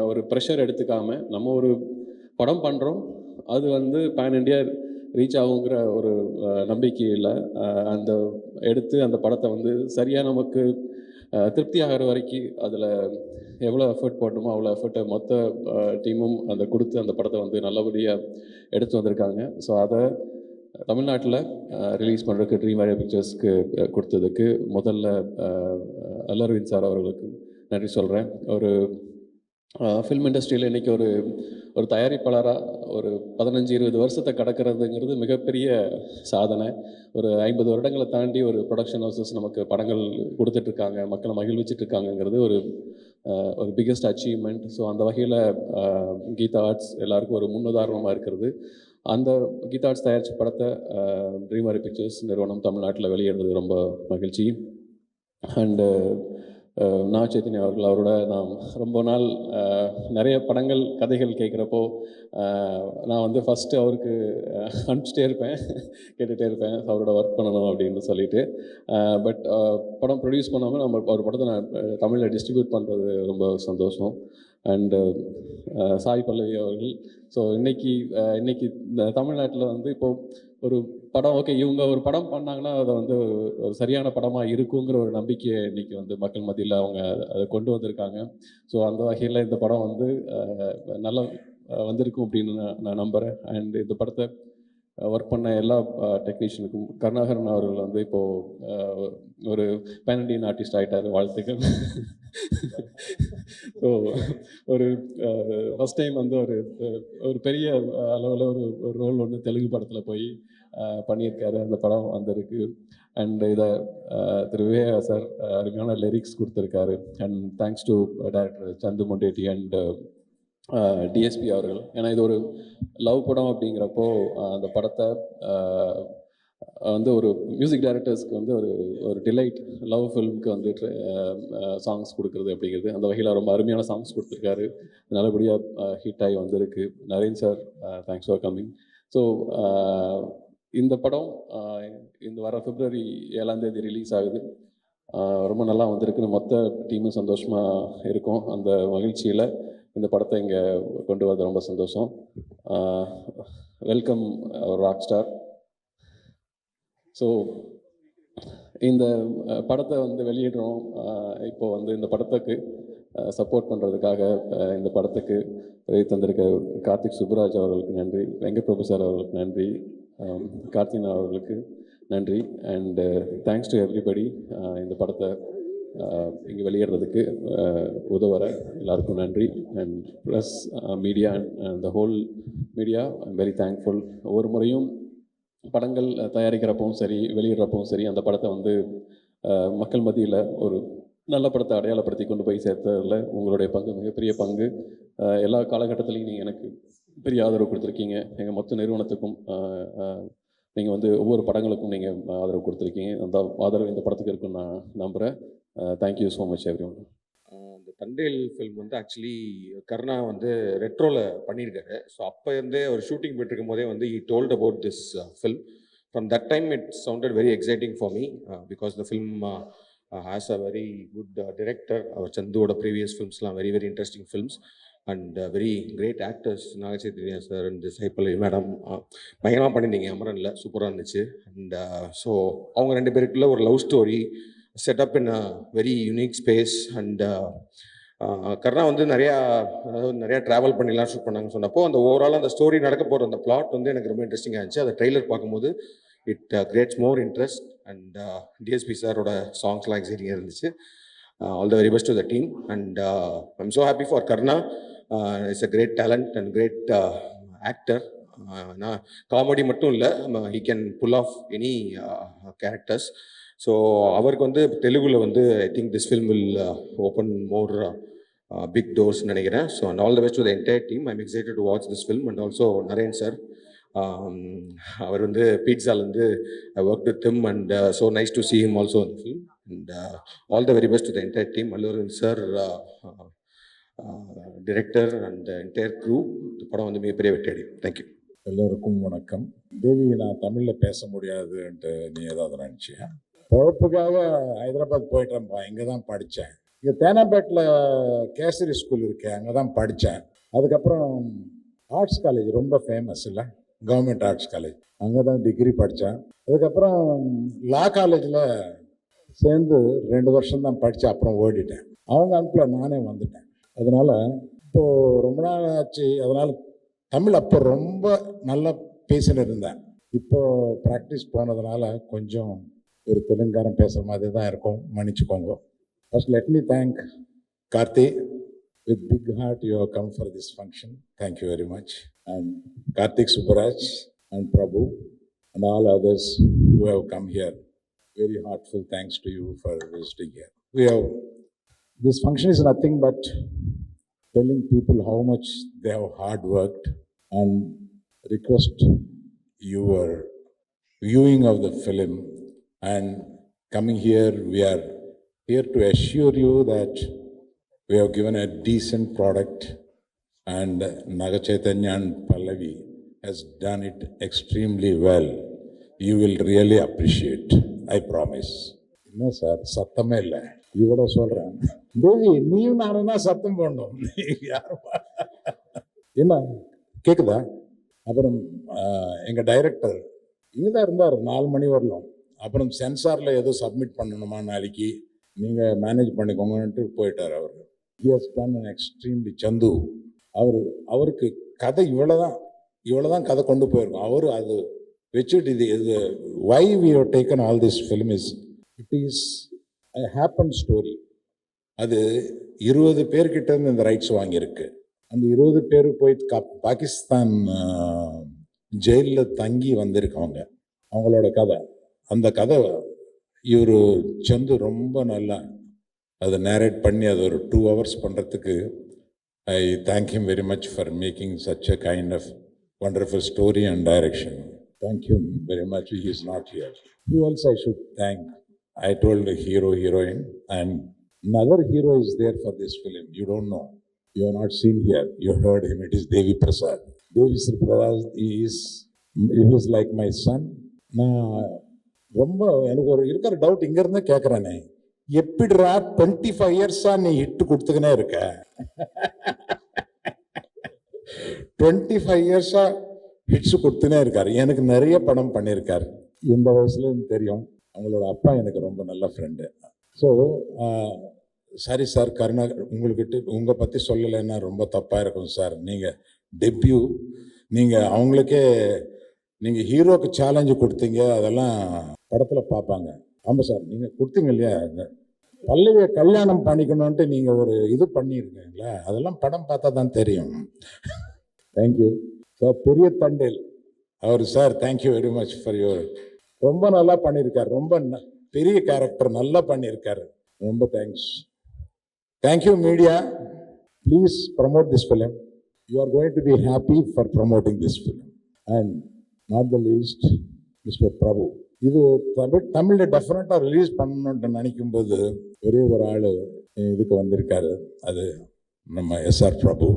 ஒரு ப்ரெஷர் எடுத்துக்காமல் நம்ம ஒரு படம் பண்ணுறோம், அது வந்து பேன் இண்டியா ரீச் ஆகுங்கிற ஒரு நம்பிக்கையில் அந்த எடுத்து அந்த படத்தை வந்து சரியாக நமக்கு திருப்தி ஆகிற வரைக்கும் அதில் எவ்வளோ எஃபர்ட் போட்டோமோ அவ்வளோ எஃபர்ட்டை மொத்த டீமும் அந்த கொடுத்து அந்த படத்தை வந்து நல்லபடியாக எடுத்து வந்திருக்காங்க. ஸோ அதை தமிழ்நாட்டில் ரிலீஸ் பண்ணுறதுக்கு ட்ரீம் வாரியர் பிக்சர்ஸ்க்கு கொடுத்ததுக்கு முதல்ல அல்லு அரவிந்த் சார் அவர்களுக்கு நன்றி சொல்கிறேன். ஒரு ஃபில்ம் இண்டஸ்ட்ரியில் இன்றைக்கி ஒரு தயாரிப்பாளராக ஒரு 15-20 வருஷத்தை கடக்கிறதுங்கிறது மிகப்பெரிய சாதனை. ஒரு 50 வருடங்களை தாண்டி ஒரு ப்ரொடக்ஷன் ஹவுசஸ் நமக்கு படங்கள் கொடுத்துட்ருக்காங்க, மக்களை மகிழ்விச்சிட்ருக்காங்கங்கிறது ஒரு பிக்கெஸ்ட் அச்சீவ்மெண்ட். ஸோ அந்த வகையில் கீதா ஆர்ட்ஸ் எல்லாருக்கும் ஒரு முன்னுதாரணமாக இருக்கிறது. அந்த கீதா ஆர்ட்ஸ் தயாரித்த படத்தை ட்ரீமரி பிக்சர்ஸ் நிறுவனம் தமிழ்நாட்டில் வெளியிடுறது ரொம்ப மகிழ்ச்சி. அண்டு நான் சைத்தன்யா அவரோட நான் ரொம்ப நாள் நிறைய படங்கள் கதைகள் கேட்குறப்போ நான் வந்து ஃபஸ்ட்டு அவருக்கு அனுப்பிச்சிட்டே இருப்பேன், கேட்டுகிட்டே இருப்பேன் அவரோட ஒர்க் பண்ணணும் அப்படின்னு சொல்லிட்டு. பட் படம் ப்ரொடியூஸ் பண்ணாமல் நம்ம ஒரு படத்தை நான் தமிழில் டிஸ்ட்ரிபியூட் பண்ணுறது ரொம்ப சந்தோஷம். அண்டு சாய் பல்லவி அவர்கள். ஸோ இன்றைக்கி இந்த தமிழ்நாட்டில் வந்து இப்போது ஒரு படம் ஓகே இவங்க ஒரு படம் பண்ணாங்கன்னா அதை வந்து ஒரு சரியான படமாக இருக்குங்கிற ஒரு நம்பிக்கையை இன்றைக்கி வந்து மக்கள் மத்தியில் அவங்க அதை கொண்டு வந்திருக்காங்க. ஸோ அந்த வகையில் இந்த படம் வந்து நல்லா வந்திருக்கும் அப்படின்னு நான் நம்புகிறேன். அண்ட் இந்த படத்தை ஒர்க் பண்ண எல்லா டெக்னீஷியனுக்கும் கருணாகரன் அவர்கள் வந்து இப்போது ஒரு பேன் இண்டியன் ஆர்டிஸ்ட் ஆகிட்டார், வாழ்த்துக்கள். ஸோ ஒரு ஃபஸ்ட் டைம் வந்து ஒரு பெரிய அளவில் ஒரு ரோல் ஒன்று தெலுங்கு படத்தில் போய் பண்ணியிருக்காரு. அந்த படம் வந்திருக்கு. அண்ட் இதை திரு விவேகா சார் அருமையான லிரிக்ஸ் கொடுத்துருக்காரு. And thanks to director Sandhu மொண்டேட்டி and DSP அவர்கள். ஏன்னா இது ஒரு லவ் படம் அப்படிங்கிறப்போ அந்த படத்தை வந்து ஒரு மியூசிக் டைரக்டர்ஸ்க்கு வந்து ஒரு டிலைட், லவ் ஃபில்முக்கு வந்து சாங்ஸ் கொடுக்குறது அப்படிங்கிறது. அந்த வகையில் ரொம்ப அருமையான சாங்ஸ் கொடுத்துருக்காரு. நல்லபடியாக ஹிட் ஆகி வந்திருக்கு. Naren sir, thanks for coming. So இந்த படம் இந்த வர February 7 ரிலீஸ் ஆகுது. ரொம்ப நல்லா வந்திருக்குன்னு மொத்த டீமும் சந்தோஷமாக இருக்கும். அந்த மகிழ்ச்சியில் இந்த படத்தை இங்கே கொண்டு வரது ரொம்ப சந்தோஷம். Welcome rock star. ஸோ இந்த படத்தை வந்து வெளியிடுறோம். இப்போது வந்து இந்த படத்துக்கு சப்போர்ட் பண்ணுறதுக்காக இந்த படத்துக்கு தந்திருக்க கார்த்திக் சுப்புராஜ் அவர்களுக்கு நன்றி, வெங்கட் பிரபு சார் அவர்களுக்கு நன்றி, கார்த்தினா அவர்களுக்கு நன்றி. அண்டு தேங்க்ஸ் டு எவ்ரிபடி இந்த படத்தை இங்கே வெளியிடுறதுக்கு உதவுற எல்லாருக்கும் நன்றி. And plus media and the whole media I'm very thankful. ஒவ்வொரு முறையும் படங்கள் தயாரிக்கிறப்பவும் சரி, வெளியிடுறப்பவும் சரி, அந்த படத்தை வந்து மக்கள் மத்தியில் ஒரு நல்ல படத்தை அடையாளப்படுத்தி கொண்டு போய் சேர்த்ததில் உங்களுடைய பங்கு மிகப்பெரிய பங்கு. எல்லா காலகட்டத்திலையும் நீங்கள் எனக்கு பெரிய ஆதரவு கொடுத்துருக்கீங்க. எங்கள் மொத்த நிறுவனத்துக்கும் நீங்கள் வந்து ஒவ்வொரு படங்களுக்கும் நீங்கள் ஆதரவு கொடுத்துருக்கீங்க. அந்த ஆதரவு இந்த படத்துக்கு இருக்குன்னு நான் நம்புகிறேன். Thank you so much every one. இந்த தண்டேல் ஃபில்ம் வந்து ஆக்சுவலி கருணா வந்து ரெட்ரோவில் பண்ணியிருக்காரு. ஸோ அப்போ இருந்தே அவர் ஷூட்டிங் போயிட்டுருக்கும் போதே வந்து he told about this film. From that time it sounded very exciting for me because the film has a very good director. அவர் சந்துவோட ப்ரீவியஸ் ஃபில்ம்ஸ்லாம் very very interesting films and very great actors. Nagachaitanya sir and Saipallavi madam பயங்கரமாக பண்ணியிருந்தீங்க அமரனில், சூப்பராக இருந்துச்சு. அண்ட் ஸோ அவங்க ரெண்டு பேருக்குள்ள ஒரு love story set up in a very unique space. And Karuna வந்து நிறையா ட்ராவல் பண்ணிலாம் ஷூட் பண்ணாங்கன்னு சொன்னப்போ அந்த ஓவரால் அந்த ஸ்டோரி நடக்க போகிற அந்த பிளாட் வந்து எனக்கு ரொம்ப இன்ட்ரெஸ்டிங்காக இருந்துச்சு. அந்த ட்ரெய்லர் பார்க்கும்போது it creates more interest. And DSP சாரோட சாங்ஸ்லாம் எக்ஸைட்டிங்காக இருந்துச்சு. All the very best to the team. And I'm so happy for Karuna. It's a great talent and great actor. நான் காமெடி மட்டும் இல்லை, he can pull off any characters. So அவருக்கு வந்து தெலுங்குல வந்து I think this film will open more big doors நினைக்கிறேன். So and all the best to the entire team. I'm excited to watch this film. And also Naren sir, அவர் வந்து பீட்ஸாலேருந்து I work with him and so nice to see him also in the film. And all the very best to the entire team, Alluran sir, director and the entire crew. இந்த படம் வந்து மிகப்பெரிய வெற்றி. தேங்க்யூ. எல்லோருக்கும் வணக்கம். தேவி, நான் தமிழில் பேச முடியாதுன்ட்டு நீ ஏதாவது நினச்சியா? பொழப்புக்காக ஹைதராபாத் போயிட்டேன்ப்பா. இங்கே தான் படித்தேன். இங்கே தேனாம்பேட்டில் கேசரி ஸ்கூல் இருக்கேன், அங்கே தான் படித்தேன். அதுக்கப்புறம் ஆர்ட்ஸ் காலேஜ் ரொம்ப ஃபேமஸ் இல்லை, கவர்மெண்ட் ஆர்ட்ஸ் காலேஜ், அங்கே தான் டிகிரி படித்தேன். அதுக்கப்புறம் லா காலேஜில் சேர்ந்து 2 வருஷம் தான் படித்தேன். அப்புறம் ஓடிட்டேன். அவங்க அனுப்பல, நானே வந்துட்டேன். அதனால் இப்போது ரொம்ப நாள் ஆச்சு. அதனால் தமிழ் அப்போ ரொம்ப நல்லா பேசின்னு இருந்தேன். இப்போது ப்ராக்டிஸ் போனதுனால கொஞ்சம் ஒரு தெலுங்காரம் பேசுகிற மாதிரி தான் இருக்கும், மன்னிச்சுக்கோங்க. First let me thank Karthi, with big heart you have come for this function. Thank you very much. And Karthik Subbaraj and Prabhu and all others who have come here, very heartful thanks to you for visiting here. This function is nothing but telling people how much they have hard worked, and request your viewing of the film and coming here. We are here to assure you that we have given a decent product, and Naga Chaitanya and Pallavi has done it extremely well. You will really appreciate, I promise. என்ன சார் சத்தமே இல்லை, இவ்வளோ சொல்கிறேன். தேவி நீயும் நானும் தான் சத்தம் போடணும், யாருமா என்ன கேட்குதா? அப்புறம் எங்கள் டைரக்டர் இங்கே தான் இருந்தார் 4 மணி வரலாம். அப்புறம் சென்சாரில் ஏதோ சப்மிட் பண்ணணுமா நாளைக்கு, நீங்கள் மேனேஜ் பண்ணிக்கோங்கன்ட்டு போயிட்டார் அவர். He has done an extremely Chandu. அவருக்கு கதை இவ்வளோதான் கதை கொண்டு போயிருக்கோம். அவர் அது வச்சுட்டு இது why we have taken all this film is it is a happened story. அது 20 பேர்கிட்ட இருந்து இந்த ரைட்ஸ் வாங்கியிருக்கு. அந்த 20 பேர் போய் பாகிஸ்தான் ஜெயிலில் தங்கி வந்திருக்கவங்க, அவங்களோட கதை. அந்த கதை இவர் சந்து ரொம்ப நல்லா அதை நேரேட் பண்ணி அதை ஒரு 2 hours பண்ணுறதுக்கு I thank him very much for making such a kind of wonderful story and direction. Thank him very much. He is not here. Who else I should thank? I told the hero, heroine, and another hero is there for this film. You don't know. You have not seen here. You heard him. It is Devi Prasad. Devi Sri Prasad is like my son. நான் ரொம்ப எனக்கு ஒரு இருக்கிற டவுட் இங்கேருந்து கேட்குறேனே, எப்படிரா 25 years-ஆ நீ ஹிட்டு கொடுத்துக்கினே இருக்க? 25 years-ஆ ஹிட்ஸு கொடுத்துனே இருக்காரு. எனக்கு நிறைய படம் பண்ணியிருக்காரு. இந்த வயசுலேயும் தெரியும். அவங்களோட அப்பா எனக்கு ரொம்ப நல்ல friend. So sorry sir, Karuna உங்களை பற்றி சொல்லலைன்னா ரொம்ப தப்பாக இருக்கும் சார். நீங்கள் டெப்யூ, நீங்கள் அவங்களுக்கே நீங்கள் ஹீரோக்கு சேலஞ்சு கொடுத்தீங்க, அதெல்லாம் படத்தில் பார்ப்பாங்க. ஆமாம் சார், நீங்கள் கொடுத்தீங்க இல்லையா, பல்லவியை கல்யாணம் பண்ணிக்கணுன்ட்டு நீங்கள் ஒரு இது பண்ணியிருக்கீங்களா, அதெல்லாம் படம் பார்த்தா தான் தெரியும். Thank you sir. பெரிய தண்டேல் அவர் sir, thank you very much for your, ரொம்ப நல்லா பண்ணியிருக்காரு. ரொம்ப பெரிய கேரக்டர் நல்லா பண்ணியிருக்காரு. ரொம்ப thanks. Thank you media. Please promote this film. You are going to be happy for promoting this film. And not the least mister Prabhu. இது தமிழில் டெஃபினட்டாக ரிலீஸ் பண்ணணுன்ட்டு நினைக்கும்போது ஒரே ஒரு ஆள் இதுக்கு வந்திருக்காரு, அது நம்ம எஸ்ஆர் பிரபு.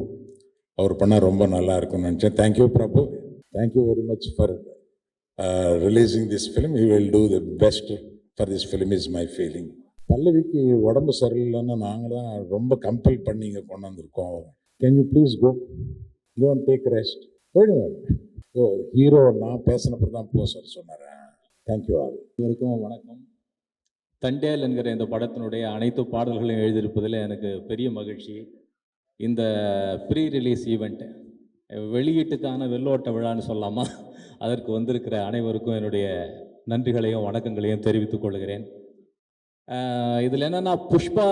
அவர் பண்ணால் ரொம்ப நல்லா இருக்கும்னு நினச்சேன். Thank you Prabhu. Thank you very much for releasing this film. He will do the best for this film is my feeling. பல்லவிக்கு உடம்பு சரியில்லைன்னு நாங்கள் தான் ரொம்ப கம்பல் பண்ணி இங்கே கொண்டு வந்திருக்கோம். Can you please go and take rest. போயிடுங்க. ஓ ஹீரோ நான் பேசினப்போ தான் போ சார் சொன்னார். Thank you all. இவருக்கும் வணக்கம். தண்டேல் என்கிற இந்த படத்தினுடைய அனைத்து பாடல்களையும் எழுதியிருப்பதில் எனக்கு பெரிய மகிழ்ச்சி. இந்த ப்ரீ ரிலீஸ் ஈவெண்ட் வெளியீட்டுக்கான வெள்ளோட்ட விழான்னு சொல்லலாமா, அதற்கு வந்திருக்கிற அனைவருக்கும் என்னுடைய நன்றிகளையும் வணக்கங்களையும் தெரிவித்துக் கொள்கிறேன். இதில் என்னென்னா, புஷ்பா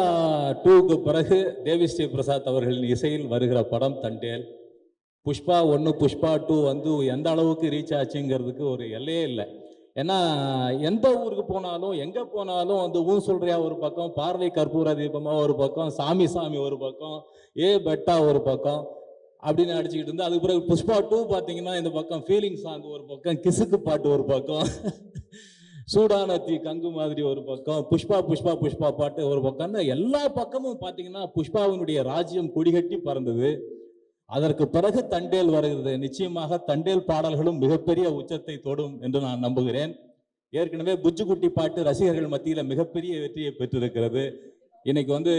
2க்கு பிறகு தேவி ஸ்ரீ பிரசாத் அவர்களின் இசையில் வருகிற படம் தண்டேல். புஷ்பா 1 புஷ்பா 2 வந்து எந்த அளவுக்கு ரீச் ஆச்சுங்கிறதுக்கு ஒரு எல்லையே இல்லை. ஏன்னா எந்த ஊருக்கு போனாலும் எங்கே போனாலும் வந்து ஊன் சொல்றியா ஒரு பக்கம், பார்வை கற்பூர தீபமாக ஒரு பக்கம், சாமி சாமி ஒரு பக்கம், பெட்டா ஒரு பக்கம் அப்படின்னு அடிச்சுக்கிட்டு இருந்து, அதுக்கு பிறகு புஷ்பா 2 பார்த்தீங்கன்னா இந்த பக்கம் ஃபீலிங் சாங் ஒரு பக்கம், கிசுக்கு பாட்டு ஒரு பக்கம், சூடான தீ கங்கு மாதிரி ஒரு பக்கம், புஷ்பா புஷ்பா புஷ்பா பாட்டு ஒரு பக்கம்னு எல்லா பக்கமும் பார்த்தீங்கன்னா புஷ்பாவினுடைய ராஜ்யம் கொடிகட்டி பறந்தது. அதற்கு பிறகு தண்டேல் வருகிறது. நிச்சயமாக தண்டேல் பாடல்களும் மிகப்பெரிய உச்சத்தை தொடும் என்று நான் நம்புகிறேன். ஏற்கனவே புஜ்ஜுக்குட்டி பாட்டு ரசிகர்கள் மத்தியில் மிகப்பெரிய வெற்றியை பெற்றிருக்கிறது. இன்னைக்கு வந்து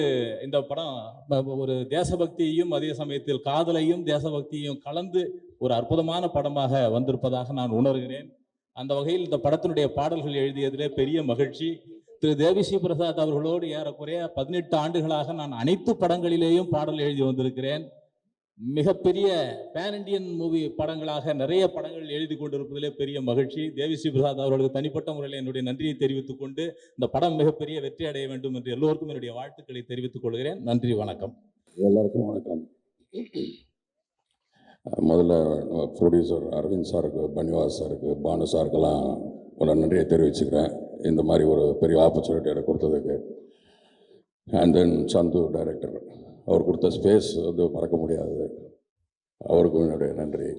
இந்த படம் ஒரு தேசபக்தியையும் அதே சமயத்தில் காதலையும் தேசபக்தியையும் கலந்து ஒரு அற்புதமான படமாக வந்திருப்பதாக நான் உணர்கிறேன். அந்த வகையில் இந்த படத்தினுடைய பாடல்கள் எழுதியதிலே பெரிய மகிழ்ச்சி. திரு தேவி ஸ்ரீ பிரசாத் அவர்களோடு ஏறக்குறைய 18 ஆண்டுகளாக நான் அனைத்து படங்களிலேயும் பாடல் எழுதி வந்திருக்கிறேன். மிகப்பெரிய பேன் இண்டியன் மூவி படங்களாக நிறைய படங்கள் எழுதி கொண்டிருப்பதிலே பெரிய மகிழ்ச்சி. தேவி ஸ்ரீ பிரசாத் அவர்களுக்கு தனிப்பட்ட முறையில் என்னுடைய நன்றியை தெரிவித்துக் கொண்டு இந்த படம் மிகப்பெரிய வெற்றி அடைய வேண்டும் என்று எல்லோருக்கும் என்னுடைய வாழ்த்துக்களை தெரிவித்துக் கொள்கிறேன். நன்றி, வணக்கம். எல்லாருக்கும் வணக்கம். முதல்ல ப்ரொடியூசர் அரவிந்த் சாருக்கு, பன்னிவாஸ் சாருக்கு, பானு சாருக்கெல்லாம் ஒரு நன்றியை தெரிவிச்சுக்கிறேன் இந்த மாதிரி ஒரு பெரிய ஆப்பர்ச்சுனிட்டி எனக்கு கொடுத்ததுக்கு. அண்ட் தென் சந்து டைரக்டர், அவர் கொடுத்த ஸ்பேஸ் வந்து மறக்க முடியாது, அவருக்கும் என்னுடைய நன்றி.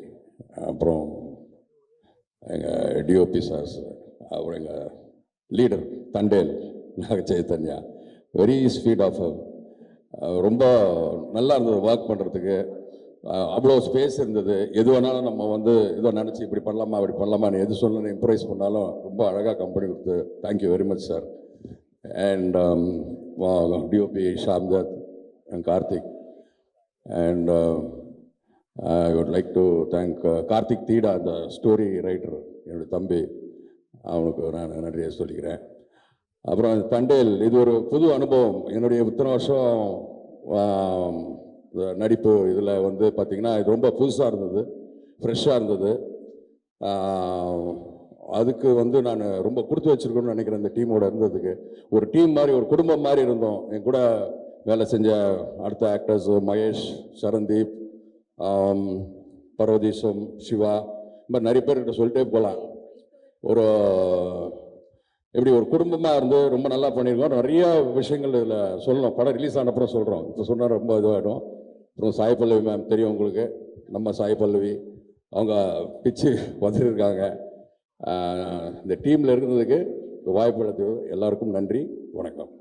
அப்புறம் எங்கள் டிஓபி சார்ஸ், அப்புறம் எங்கள் leader Thandel Naga Chaitanya, very sweet of, ரொம்ப நல்லா இருந்தது ஒர்க் பண்ணுறதுக்கு. அவ்வளோ ஸ்பேஸ் இருந்தது, எது வேணாலும் நம்ம வந்து ஏதோ நினச்சி இப்படி பண்ணலாமா அப்படி பண்ணலாமான்னு எது சொல்லணும் இம்ப்ரைஸ் பண்ணாலும் ரொம்ப அழகாக கம்பெனி கொடுத்து thank you very much sir. And DOP Shamdat and Karthik. And I would like to thank Karthik Theeda, அந்த ஸ்டோரி ரைட்டர், என்னுடைய தம்பி, அவனுக்கு நான் நன்றியை சொல்லிக்கிறேன். அப்புறம் தண்டேல், இது ஒரு புது அனுபவம். என்னுடைய இத்தனை வருஷம் நடிப்பு இதில் வந்து பார்த்திங்கன்னா இது ரொம்ப புதுசாக இருந்தது, ஃப்ரெஷ்ஷாக இருந்தது. அதுக்கு வந்து நான் ரொம்ப கொடுத்து வச்சுருக்கணும்னு நினைக்கிறேன் இந்த டீமோட இருந்ததுக்கு. ஒரு டீம் மாதிரி, ஒரு குடும்பம் மாதிரி இருந்தோம். என் கூட வேலை செஞ்ச அடுத்த ஆக்டர்ஸ் மகேஷ், சரந்தீப், பர்வதீசம், சிவா, இந்த மாதிரி நிறைய பேர்கிட்ட சொல்லிட்டே போகலாம். ஒரு எப்படி ஒரு குடும்பமாக இருந்து ரொம்ப நல்லா பண்ணியிருக்கோம். நிறைய விஷயங்கள் இதில் சொல்லணும், படம் ரிலீஸ் ஆன அப்புறம் சொல்கிறோம். இப்போ சொன்னால் ரொம்ப இதுவாகிடும். அப்புறம் சாய் பல்லவி மேம் தெரியும் உங்களுக்கு, நம்ம சாய் பல்லவி, அவங்க பிச்சு வந்துருக்காங்க. இந்த டீமில் இருக்கிறதுக்கு வாய்ப்பு எடுத்து எல்லாருக்கும் நன்றி, வணக்கம்.